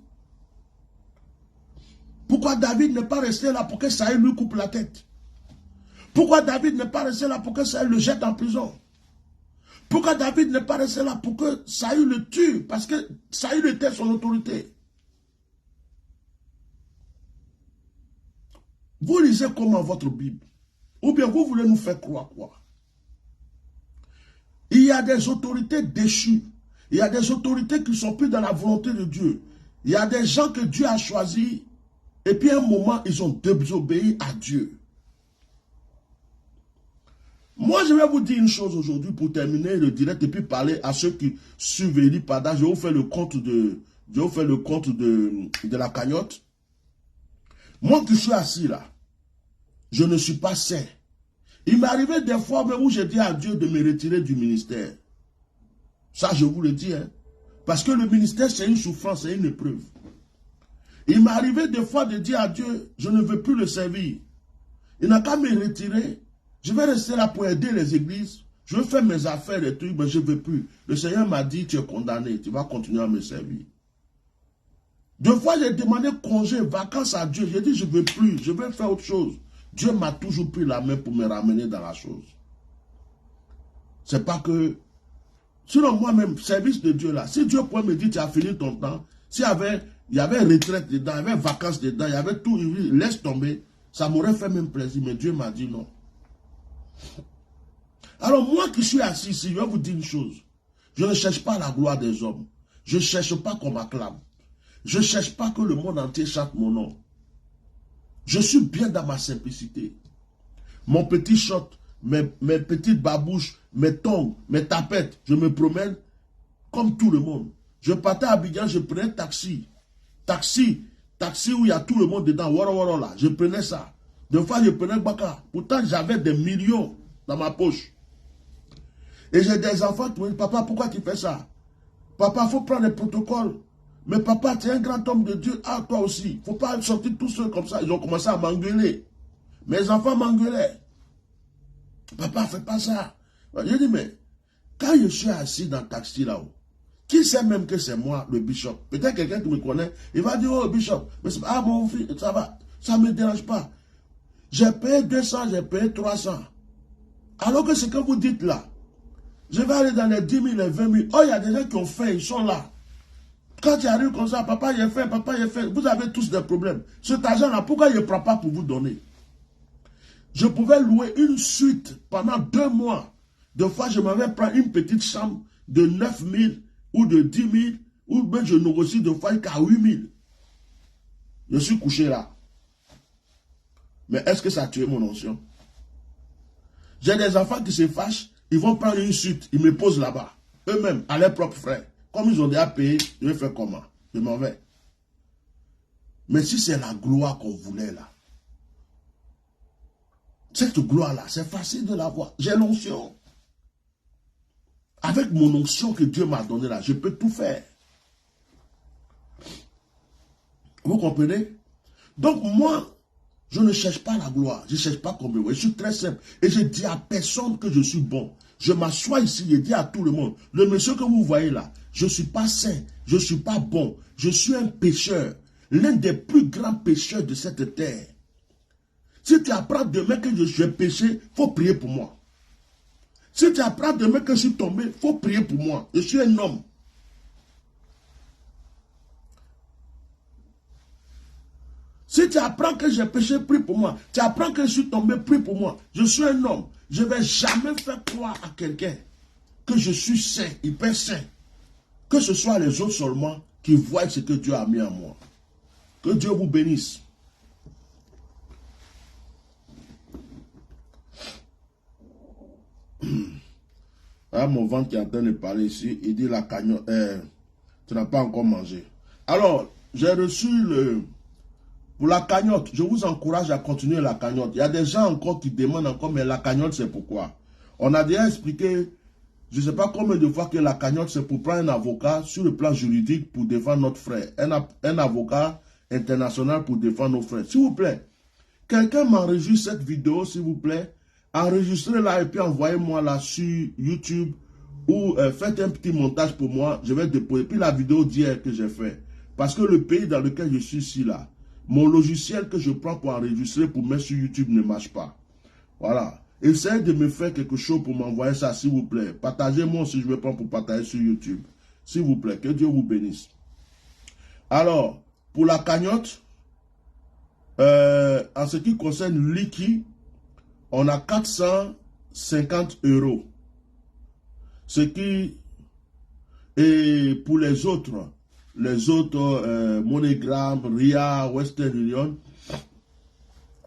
Pourquoi David n'est pas resté là pour que Saül lui coupe la tête? Pourquoi David n'est pas resté là pour que Saül le jette en prison? Pourquoi David n'est pas resté là pour que Saül le tue? Parce que Saül était son autorité. Vous lisez comment votre Bible? Ou bien vous voulez nous faire croire quoi? Il y a des autorités déchues. Il y a des autorités qui ne sont plus dans la volonté de Dieu. Il y a des gens que Dieu a choisis. Et puis à un moment, ils ont désobéi à Dieu. Moi, je vais vous dire une chose aujourd'hui pour terminer le direct et puis parler à ceux qui suivent Eli Pada. Je vais vous faire le compte de la cagnotte. Moi qui suis assis là, je ne suis pas saint. Il m'est arrivé des fois même où j'ai dit à Dieu de me retirer du ministère. Ça, je vous le dis. Hein. Parce que le ministère, c'est une souffrance, c'est une épreuve. Il m'est arrivé des fois de dire à Dieu, je ne veux plus le servir. Il n'a qu'à me retirer. Je vais rester là pour aider les églises. Je veux faire mes affaires et tout, mais je ne veux plus. Le Seigneur m'a dit, tu es condamné, tu vas continuer à me servir. Deux fois, j'ai demandé congé, vacances à Dieu. J'ai dit, je ne veux plus, je veux faire autre chose. Dieu m'a toujours pris la main pour me ramener dans la chose. C'est pas que... Sinon, moi-même, service de Dieu là, si Dieu pouvait me dire, tu as fini ton temps, s'il y avait retraite dedans, il y avait vacances dedans, il y avait tout, laisse tomber, ça m'aurait fait même plaisir, mais Dieu m'a dit non. Alors moi qui suis assis ici, je vais vous dire une chose. Je ne cherche pas la gloire des hommes. Je ne cherche pas qu'on m'acclame. Je ne cherche pas que le monde entier chante mon nom. Je suis bien dans ma simplicité. Mon petit short, mes petites babouches, mes tongs, mes tapettes, je me promène comme tout le monde. Je partais à Abidjan, je prenais taxi. Taxi où il y a tout le monde dedans, wara là. Je prenais ça. Des fois, je prenais Baka. Pourtant, j'avais des millions dans ma poche. Et j'ai des enfants qui me disent, papa, pourquoi tu fais ça? Papa, il faut prendre les protocoles. Mais papa, tu es un grand homme de Dieu. Ah, toi aussi. Il ne faut pas sortir tout seul comme ça. Ils ont commencé à m'engueuler. Mes enfants m'engueulaient. Papa, fais pas ça. J'ai dit, mais quand je suis assis dans le taxi là-haut, qui sait même que c'est moi, le bishop? Peut-être quelqu'un qui me connaît, il va dire, oh, bishop, mais ah, mon fils, ça va, ça ne me dérange pas. J'ai payé 200, j'ai payé 300. Alors que ce que vous dites là, je vais aller dans les 10 000, les 20 000. Oh, il y a des gens qui ont fait, ils sont là. Quand tu arrives comme ça, papa, il fait, papa, il fait. Vous avez tous des problèmes. Cet argent-là, pourquoi il ne prend pas pour vous donner? Je pouvais louer une suite pendant 2 mois. Deux fois, je m'avais pris une petite chambre de 9 000 ou de 10 000, ou bien je négocie de fois qu'à 8 000. Je suis couché là. Mais est-ce que ça a tué mon onction? J'ai des enfants qui se fâchent, ils vont prendre une suite, ils me posent là-bas. Eux-mêmes, à leurs propres frais. Comme ils ont déjà payé, je vais faire comment? Je m'en vais. Mais si c'est la gloire qu'on voulait là, cette gloire-là, c'est facile de l'avoir. J'ai l'onction. Avec mon onction que Dieu m'a donnée là, je peux tout faire. Vous comprenez? Donc moi, je ne cherche pas la gloire. Je ne cherche pas comme je suis très simple. Et je dis à personne que je suis bon. Je m'assois ici et dis à tout le monde, le monsieur que vous voyez là, je ne suis pas saint, je ne suis pas bon. Je suis un pécheur. L'un des plus grands pécheurs de cette terre. Si tu apprends demain que je suis péché, il faut prier pour moi. Si tu apprends demain que je suis tombé, il faut prier pour moi. Je suis un homme. Si tu apprends que j'ai péché, prie pour moi. Tu apprends que je suis tombé, prie pour moi. Je suis un homme. Je ne vais jamais faire croire à quelqu'un que je suis saint, hyper saint. Que ce soit les autres seulement qui voient ce que Dieu a mis en moi. Que Dieu vous bénisse. Ah, mon ventre qui est en train de parler ici, il dit la cagnotte, tu n'as pas encore mangé. Alors, j'ai reçu pour la cagnotte, je vous encourage à continuer la cagnotte. Il y a des gens encore qui demandent encore, mais la cagnotte c'est pourquoi. On a déjà expliqué, je ne sais pas combien de fois que la cagnotte c'est pour prendre un avocat sur le plan juridique pour défendre notre frère. Un avocat international pour défendre nos frères. S'il vous plaît, quelqu'un m'enregistre cette vidéo, s'il vous plaît. Enregistrez-la et puis envoyez-moi là sur YouTube ou faites un petit montage pour moi. Je vais déposer. Puis la vidéo d'hier que j'ai fait. Parce que le pays dans lequel je suis ici là, mon logiciel que je prends pour enregistrer pour mettre sur YouTube ne marche pas. Voilà. Essayez de me faire quelque chose pour m'envoyer ça, s'il vous plaît. Partagez-moi si je vais prendre pour partager sur YouTube. S'il vous plaît. Que Dieu vous bénisse. Alors, pour la cagnotte, en ce qui concerne Licky, on a 450 €. Ce qui, et pour les autres MoneyGram, RIA, Western Union,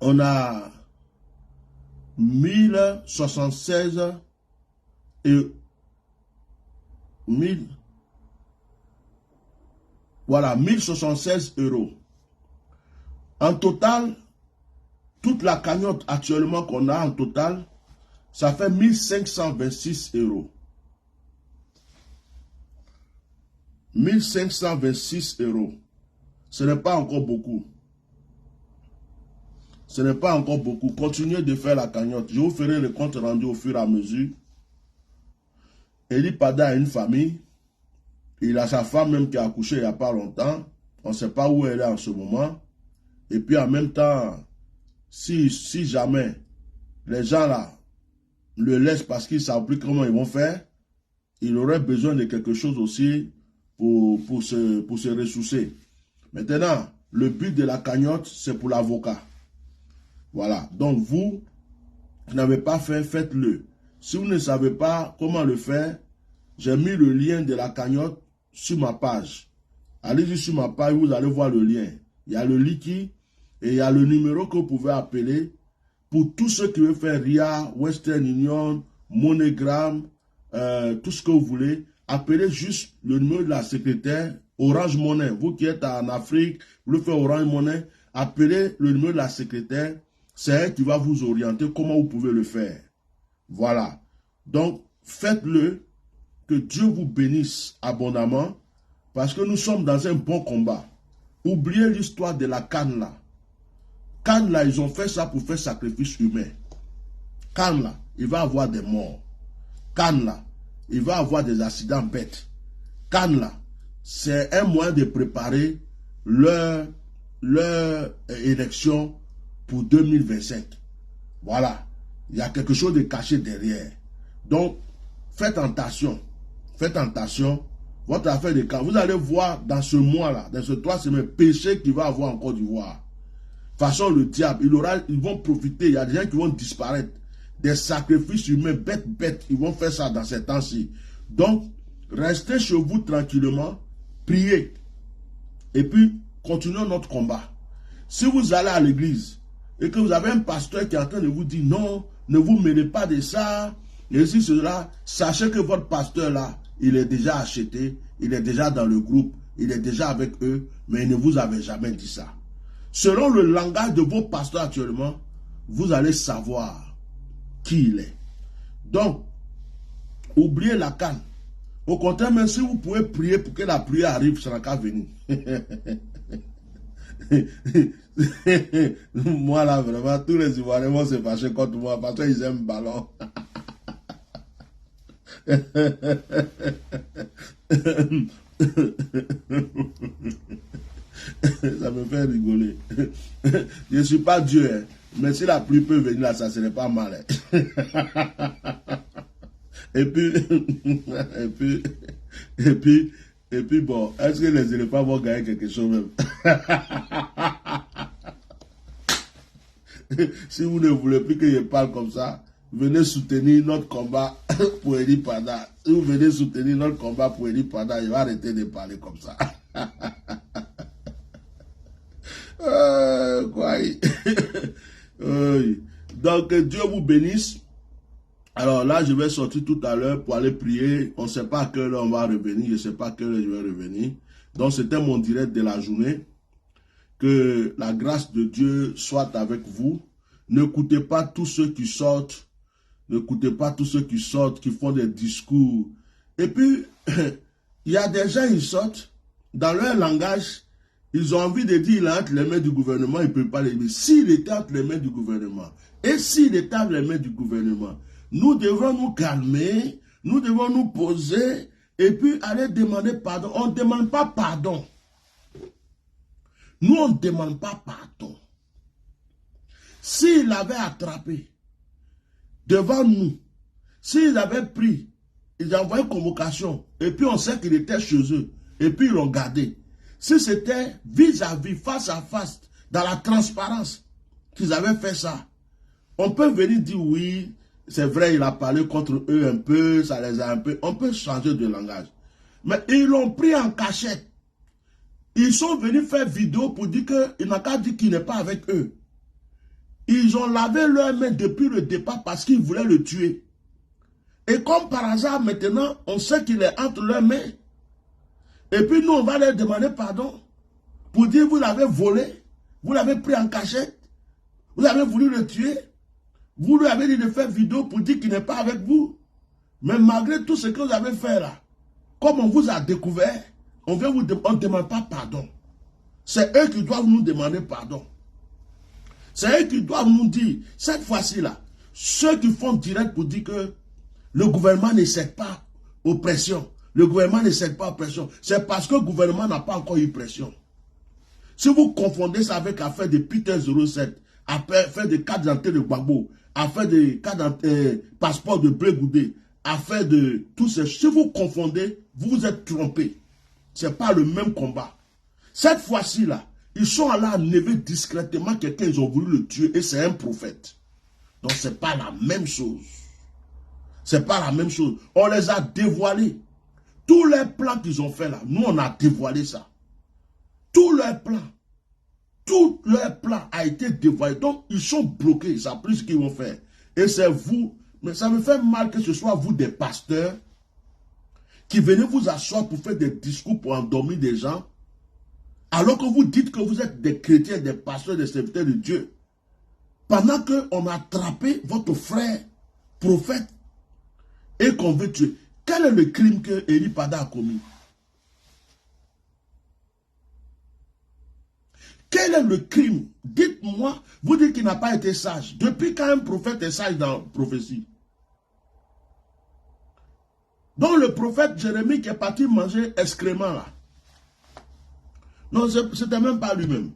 on a 1076 et 1076 €. En total, toute la cagnotte actuellement qu'on a en total, ça fait 1526 €. 1526 €. Ce n'est pas encore beaucoup. Ce n'est pas encore beaucoup. Continuez de faire la cagnotte. Je vous ferai le compte rendu au fur et à mesure. Eli Pada a une famille. Il a sa femme même qui a accouché il n'y a pas longtemps. On ne sait pas où elle est en ce moment. Et puis en même temps, si jamais les gens là le laissent parce qu'ils ne savent plus comment ils vont faire, il aurait besoin de quelque chose aussi pour se ressourcer. Maintenant, le but de la cagnotte, c'est pour l'avocat. Voilà. Donc vous n'avez pas fait, faites-le. Si vous ne savez pas comment le faire, j'ai mis le lien de la cagnotte sur ma page. Allez-y sur ma page, vous allez voir le lien. Il y a le Licky et il y a le numéro que vous pouvez appeler pour tous ceux qui veulent faire RIA, Western Union, MoneyGram, tout ce que vous voulez. Appelez juste le numéro de la secrétaire, Orange Money. Vous qui êtes en Afrique, vous voulez faire Orange Money, appelez le numéro de la secrétaire. C'est elle qui va vous orienter comment vous pouvez le faire. Voilà. Donc, faites-le. Que Dieu vous bénisse abondamment. Parce que nous sommes dans un bon combat. Oubliez l'histoire de la canne là. Canne là, ils ont fait ça pour faire sacrifice humain. Canne là, il va avoir des morts. Canne là, il va avoir des accidents bêtes. Canne là, c'est un moyen de préparer leur élection pour 2025. Voilà. Il y a quelque chose de caché derrière. Donc, faites attention. Faites attention. Votre affaire de cas. Vous allez voir dans ce mois-là, dans ce 3 semaines, péché qu'il va avoir en Côte d'Ivoire. De toute façon, le diable, ils vont profiter. Il y a des gens qui vont disparaître. Des sacrifices humains bêtes. Ils vont faire ça dans ces temps-ci. Donc, restez chez vous tranquillement. Priez. Et puis, continuons notre combat. Si vous allez à l'église, et que vous avez un pasteur qui est en train de vous dire non, ne vous mêlez pas de ça, et si cela, sachez que votre pasteur là, il est déjà acheté, il est déjà dans le groupe, il est déjà avec eux, mais il ne vous avait jamais dit ça. Selon le langage de vos pasteurs actuellement, vous allez savoir qui il est. Donc, oubliez la canne. Au contraire, même si vous pouvez prier pour que la prière arrive, ça n'a qu'à venir. Moi là, vraiment, tous les Ivoiriens vont se fâcher contre moi parce qu'ils aiment le ballon. Ça me fait rigoler. Je ne suis pas Dieu, hein. Mais si la pluie peut venir là, ça serait pas mal. Hein. Et puis bon, est-ce que les éléphants vont gagner quelque chose même? Si vous ne voulez plus que je parle comme ça, venez soutenir notre combat pour Ely Pada. Si vous venez soutenir notre combat pour Ely Pada, je vais arrêter de parler comme ça. Quoi? Donc, Dieu vous bénisse. Alors là, je vais sortir tout à l'heure pour aller prier. On ne sait pas à quelle heure on va revenir. Je ne sais pas à quelle heure je vais revenir. Donc, c'était mon direct de la journée. Que la grâce de Dieu soit avec vous. N'écoutez pas tous ceux qui sortent. N'écoutez pas tous ceux qui sortent, qui font des discours. Et puis, il y a des gens, ils sortent. Dans leur langage, ils ont envie de dire, il est entre les mains du gouvernement, il ne peut pas les dire. S'il était entre les mains du gouvernement, et s'il était entre les mains du gouvernement, nous devons nous calmer, nous devons nous poser, et puis aller demander pardon. On ne demande pas pardon. Nous, on ne demande pas pardon. S'il avait attrapé devant nous, s'ils avaient pris, ils ont envoyé une convocation, et puis on sait qu'il était chez eux, et puis ils l'ont gardé. Si c'était vis-à-vis, face à face, dans la transparence, qu'ils avaient fait ça, on peut venir dire oui, c'est vrai, il a parlé contre eux un peu, ça les a un peu, on peut changer de langage. Mais ils l'ont pris en cachette. Ils sont venus faire vidéo pour dire qu'il n'a qu'à dire qu'il n'est pas avec eux. Ils ont lavé leurs mains depuis le départ parce qu'ils voulaient le tuer. Et comme par hasard, maintenant, on sait qu'il est entre leurs mains. Et puis nous, on va leur demander pardon pour dire vous l'avez volé, vous l'avez pris en cachette, vous avez voulu le tuer, vous lui avez dit de faire vidéo pour dire qu'il n'est pas avec vous. Mais malgré tout ce que vous avez fait là, comme on vous a découvert, on ne demande pas pardon. C'est eux qui doivent nous demander pardon. C'est eux qui doivent nous dire, cette fois-ci là, ceux qui font direct pour dire que le gouvernement ne cède pas aux pressions. Le gouvernement ne cède pas aux pressions. C'est parce que le gouvernement n'a pas encore eu pression. Si vous confondez ça avec l'affaire de Peter 07, affaire de carte d'identité de Gbagbo, affaire de carte passeport de Blé Goudé, affaire de tout ça, si vous confondez, vous vous êtes trompé. Ce n'est pas le même combat. Cette fois-ci là, ils sont allés enlever discrètement quelqu'un, ils ont voulu le tuer et c'est un prophète. Donc ce n'est pas la même chose. C'est pas la même chose. On les a dévoilés. Tous les plans qu'ils ont fait là, nous on a dévoilé ça. Tout leur plan a été dévoilé. Donc ils sont bloqués, ils savent plus ce qu'ils vont faire. Et c'est vous, mais ça me fait mal que ce soit vous des pasteurs qui venez vous asseoir pour faire des discours pour endormir des gens, alors que vous dites que vous êtes des chrétiens, des pasteurs, des serviteurs de Dieu. Pendant qu'on a attrapé votre frère prophète et qu'on veut tuer. Quel est le crime que Ely Pada a commis? Quel est le crime? Dites-moi, vous dites qu'il n'a pas été sage. Depuis quand un prophète est sage dans la prophétie? Donc le prophète Jérémie qui est parti manger excrément là. Non, c'était même pas lui-même.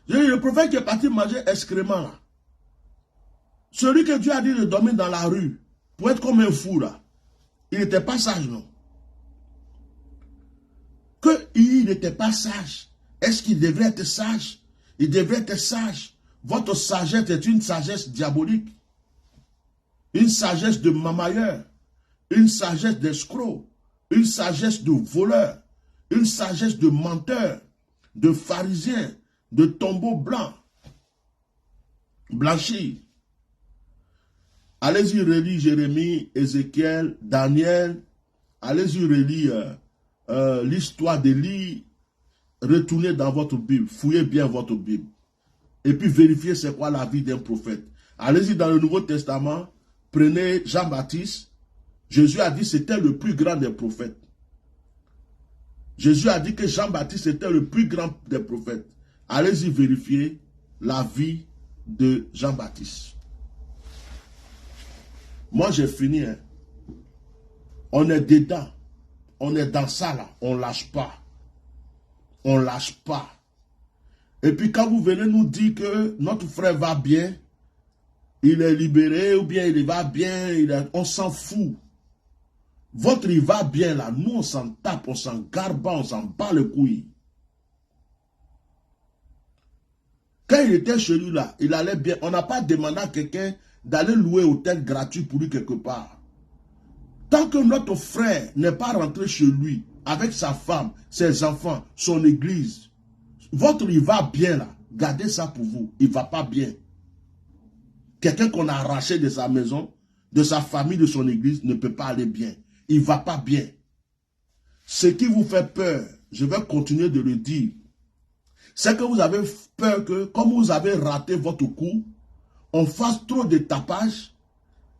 Le prophète qui est parti manger excrément là. Celui que Dieu a dit de dormir dans la rue pour être comme un fou là. Il n'était pas sage, non? Il n'était pas sage. Est-ce qu'il devrait être sage? Il devrait être sage. Votre sagesse est une sagesse diabolique. Une sagesse de mamailleur. Une sagesse d'escroc. Une sagesse de voleur. Une sagesse de menteur. De pharisien. De tombeau blanc. blanchir. Allez-y relire Jérémie, Ézéchiel, Daniel. Allez-y relire l'histoire d'Élie. Retournez dans votre Bible. Fouillez bien votre Bible. Et puis vérifiez c'est quoi la vie d'un prophète. Allez-y dans le Nouveau Testament. Prenez Jean-Baptiste. Jésus a dit que c'était le plus grand des prophètes. Jésus a dit que Jean-Baptiste était le plus grand des prophètes. Allez-y vérifier la vie de Jean-Baptiste. Moi, j'ai fini. Hein. On est dedans. On est dans ça là. On ne lâche pas. On ne lâche pas. Et puis quand vous venez nous dire que notre frère va bien, il est libéré ou bien il va bien, on s'en fout. Votre il va bien là. Nous, on s'en tape, on s'en garbe, on s'en bat le couille. Quand il était chez lui là, il allait bien. On n'a pas demandé à quelqu'un d'aller louer hôtel gratuit pour lui quelque part. Tant que notre frère n'est pas rentré chez lui, avec sa femme, ses enfants, son église, votre il va bien là. Gardez ça pour vous. Il ne va pas bien. Quelqu'un qu'on a arraché de sa maison, de sa famille, de son église, ne peut pas aller bien. Il ne va pas bien. Ce qui vous fait peur, je vais continuer de le dire, c'est que vous avez peur que, comme vous avez raté votre coup, on fasse trop de tapage,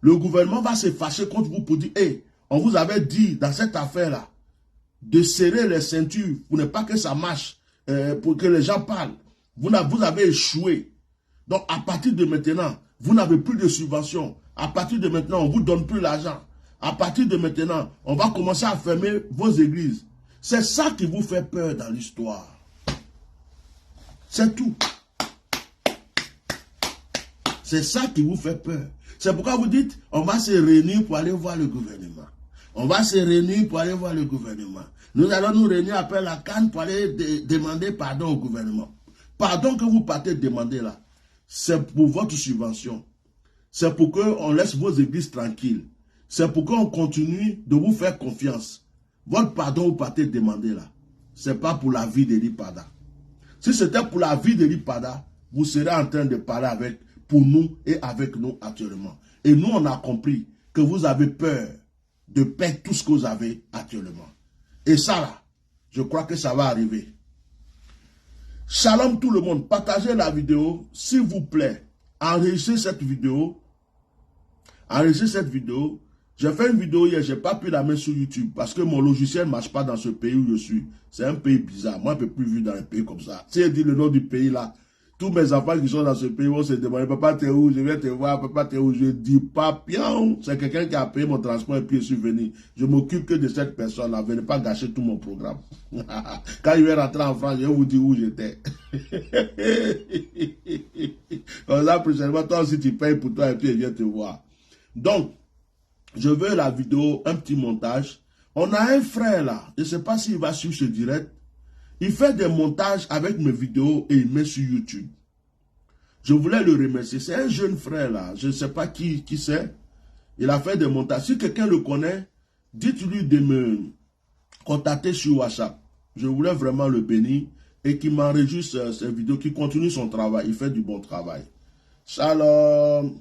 le gouvernement va se fâcher contre vous pour dire, hey, on vous avait dit dans cette affaire-là, de serrer les ceintures pour ne pas que ça marche, pour que les gens parlent. Vous avez échoué. Donc, à partir de maintenant, vous n'avez plus de subventions. À partir de maintenant, on ne vous donne plus l'argent. À partir de maintenant, on va commencer à fermer vos églises. C'est ça qui vous fait peur dans l'histoire. C'est tout. C'est ça qui vous fait peur. C'est pourquoi vous dites, on va se réunir pour aller voir le gouvernement. On va se réunir pour aller voir le gouvernement. Nous allons nous réunir après la Cannes pour aller demander pardon au gouvernement. Pardon que vous partez demander là, c'est pour votre subvention. C'est pour qu'on laisse vos églises tranquilles. C'est pour qu'on continue de vous faire confiance. Votre pardon vous partez demander là, ce n'est pas pour la vie d'Eli Pada. Si c'était pour la vie d'Eli Pada, vous serez en train de parler pour nous et avec nous actuellement. Et nous, on a compris que vous avez peur de perdre tout ce que vous avez actuellement. Et ça là, je crois que ça va arriver. Shalom tout le monde, partagez la vidéo, s'il vous plaît. Enregistrez cette vidéo. Enregistrez cette vidéo. J'ai fait une vidéo hier, je n'ai pas pu la mettre sur YouTube parce que mon logiciel ne marche pas dans ce pays où je suis. C'est un pays bizarre. Moi, je ne peux plus vivre dans un pays comme ça. Si je dis le nom du pays là, tous mes enfants qui sont dans ce pays vont se demander, papa, t'es où? Je viens te voir, papa, t'es où? Je dis pas, pion. C'est quelqu'un qui a payé mon transport et puis je suis venu. Je m'occupe que de cette personne-là. Venez pas gâcher tout mon programme. Quand je vais rentrer en France, je vais vous dire où j'étais. Comme ça, prochainement, toi aussi, tu payes pour toi et puis je viens te voir. Donc, je veux la vidéo, un petit montage. On a un frère là, je ne sais pas s'il va suivre ce direct. Il fait des montages avec mes vidéos et il met sur YouTube. Je voulais le remercier. C'est un jeune frère là. Je ne sais pas qui c'est. Il a fait des montages. Si quelqu'un le connaît, dites-lui de me contacter sur WhatsApp. Je voulais vraiment le bénir et qu'il m'enregistre ses vidéos, qu'il continue son travail. Il fait du bon travail. Shalom.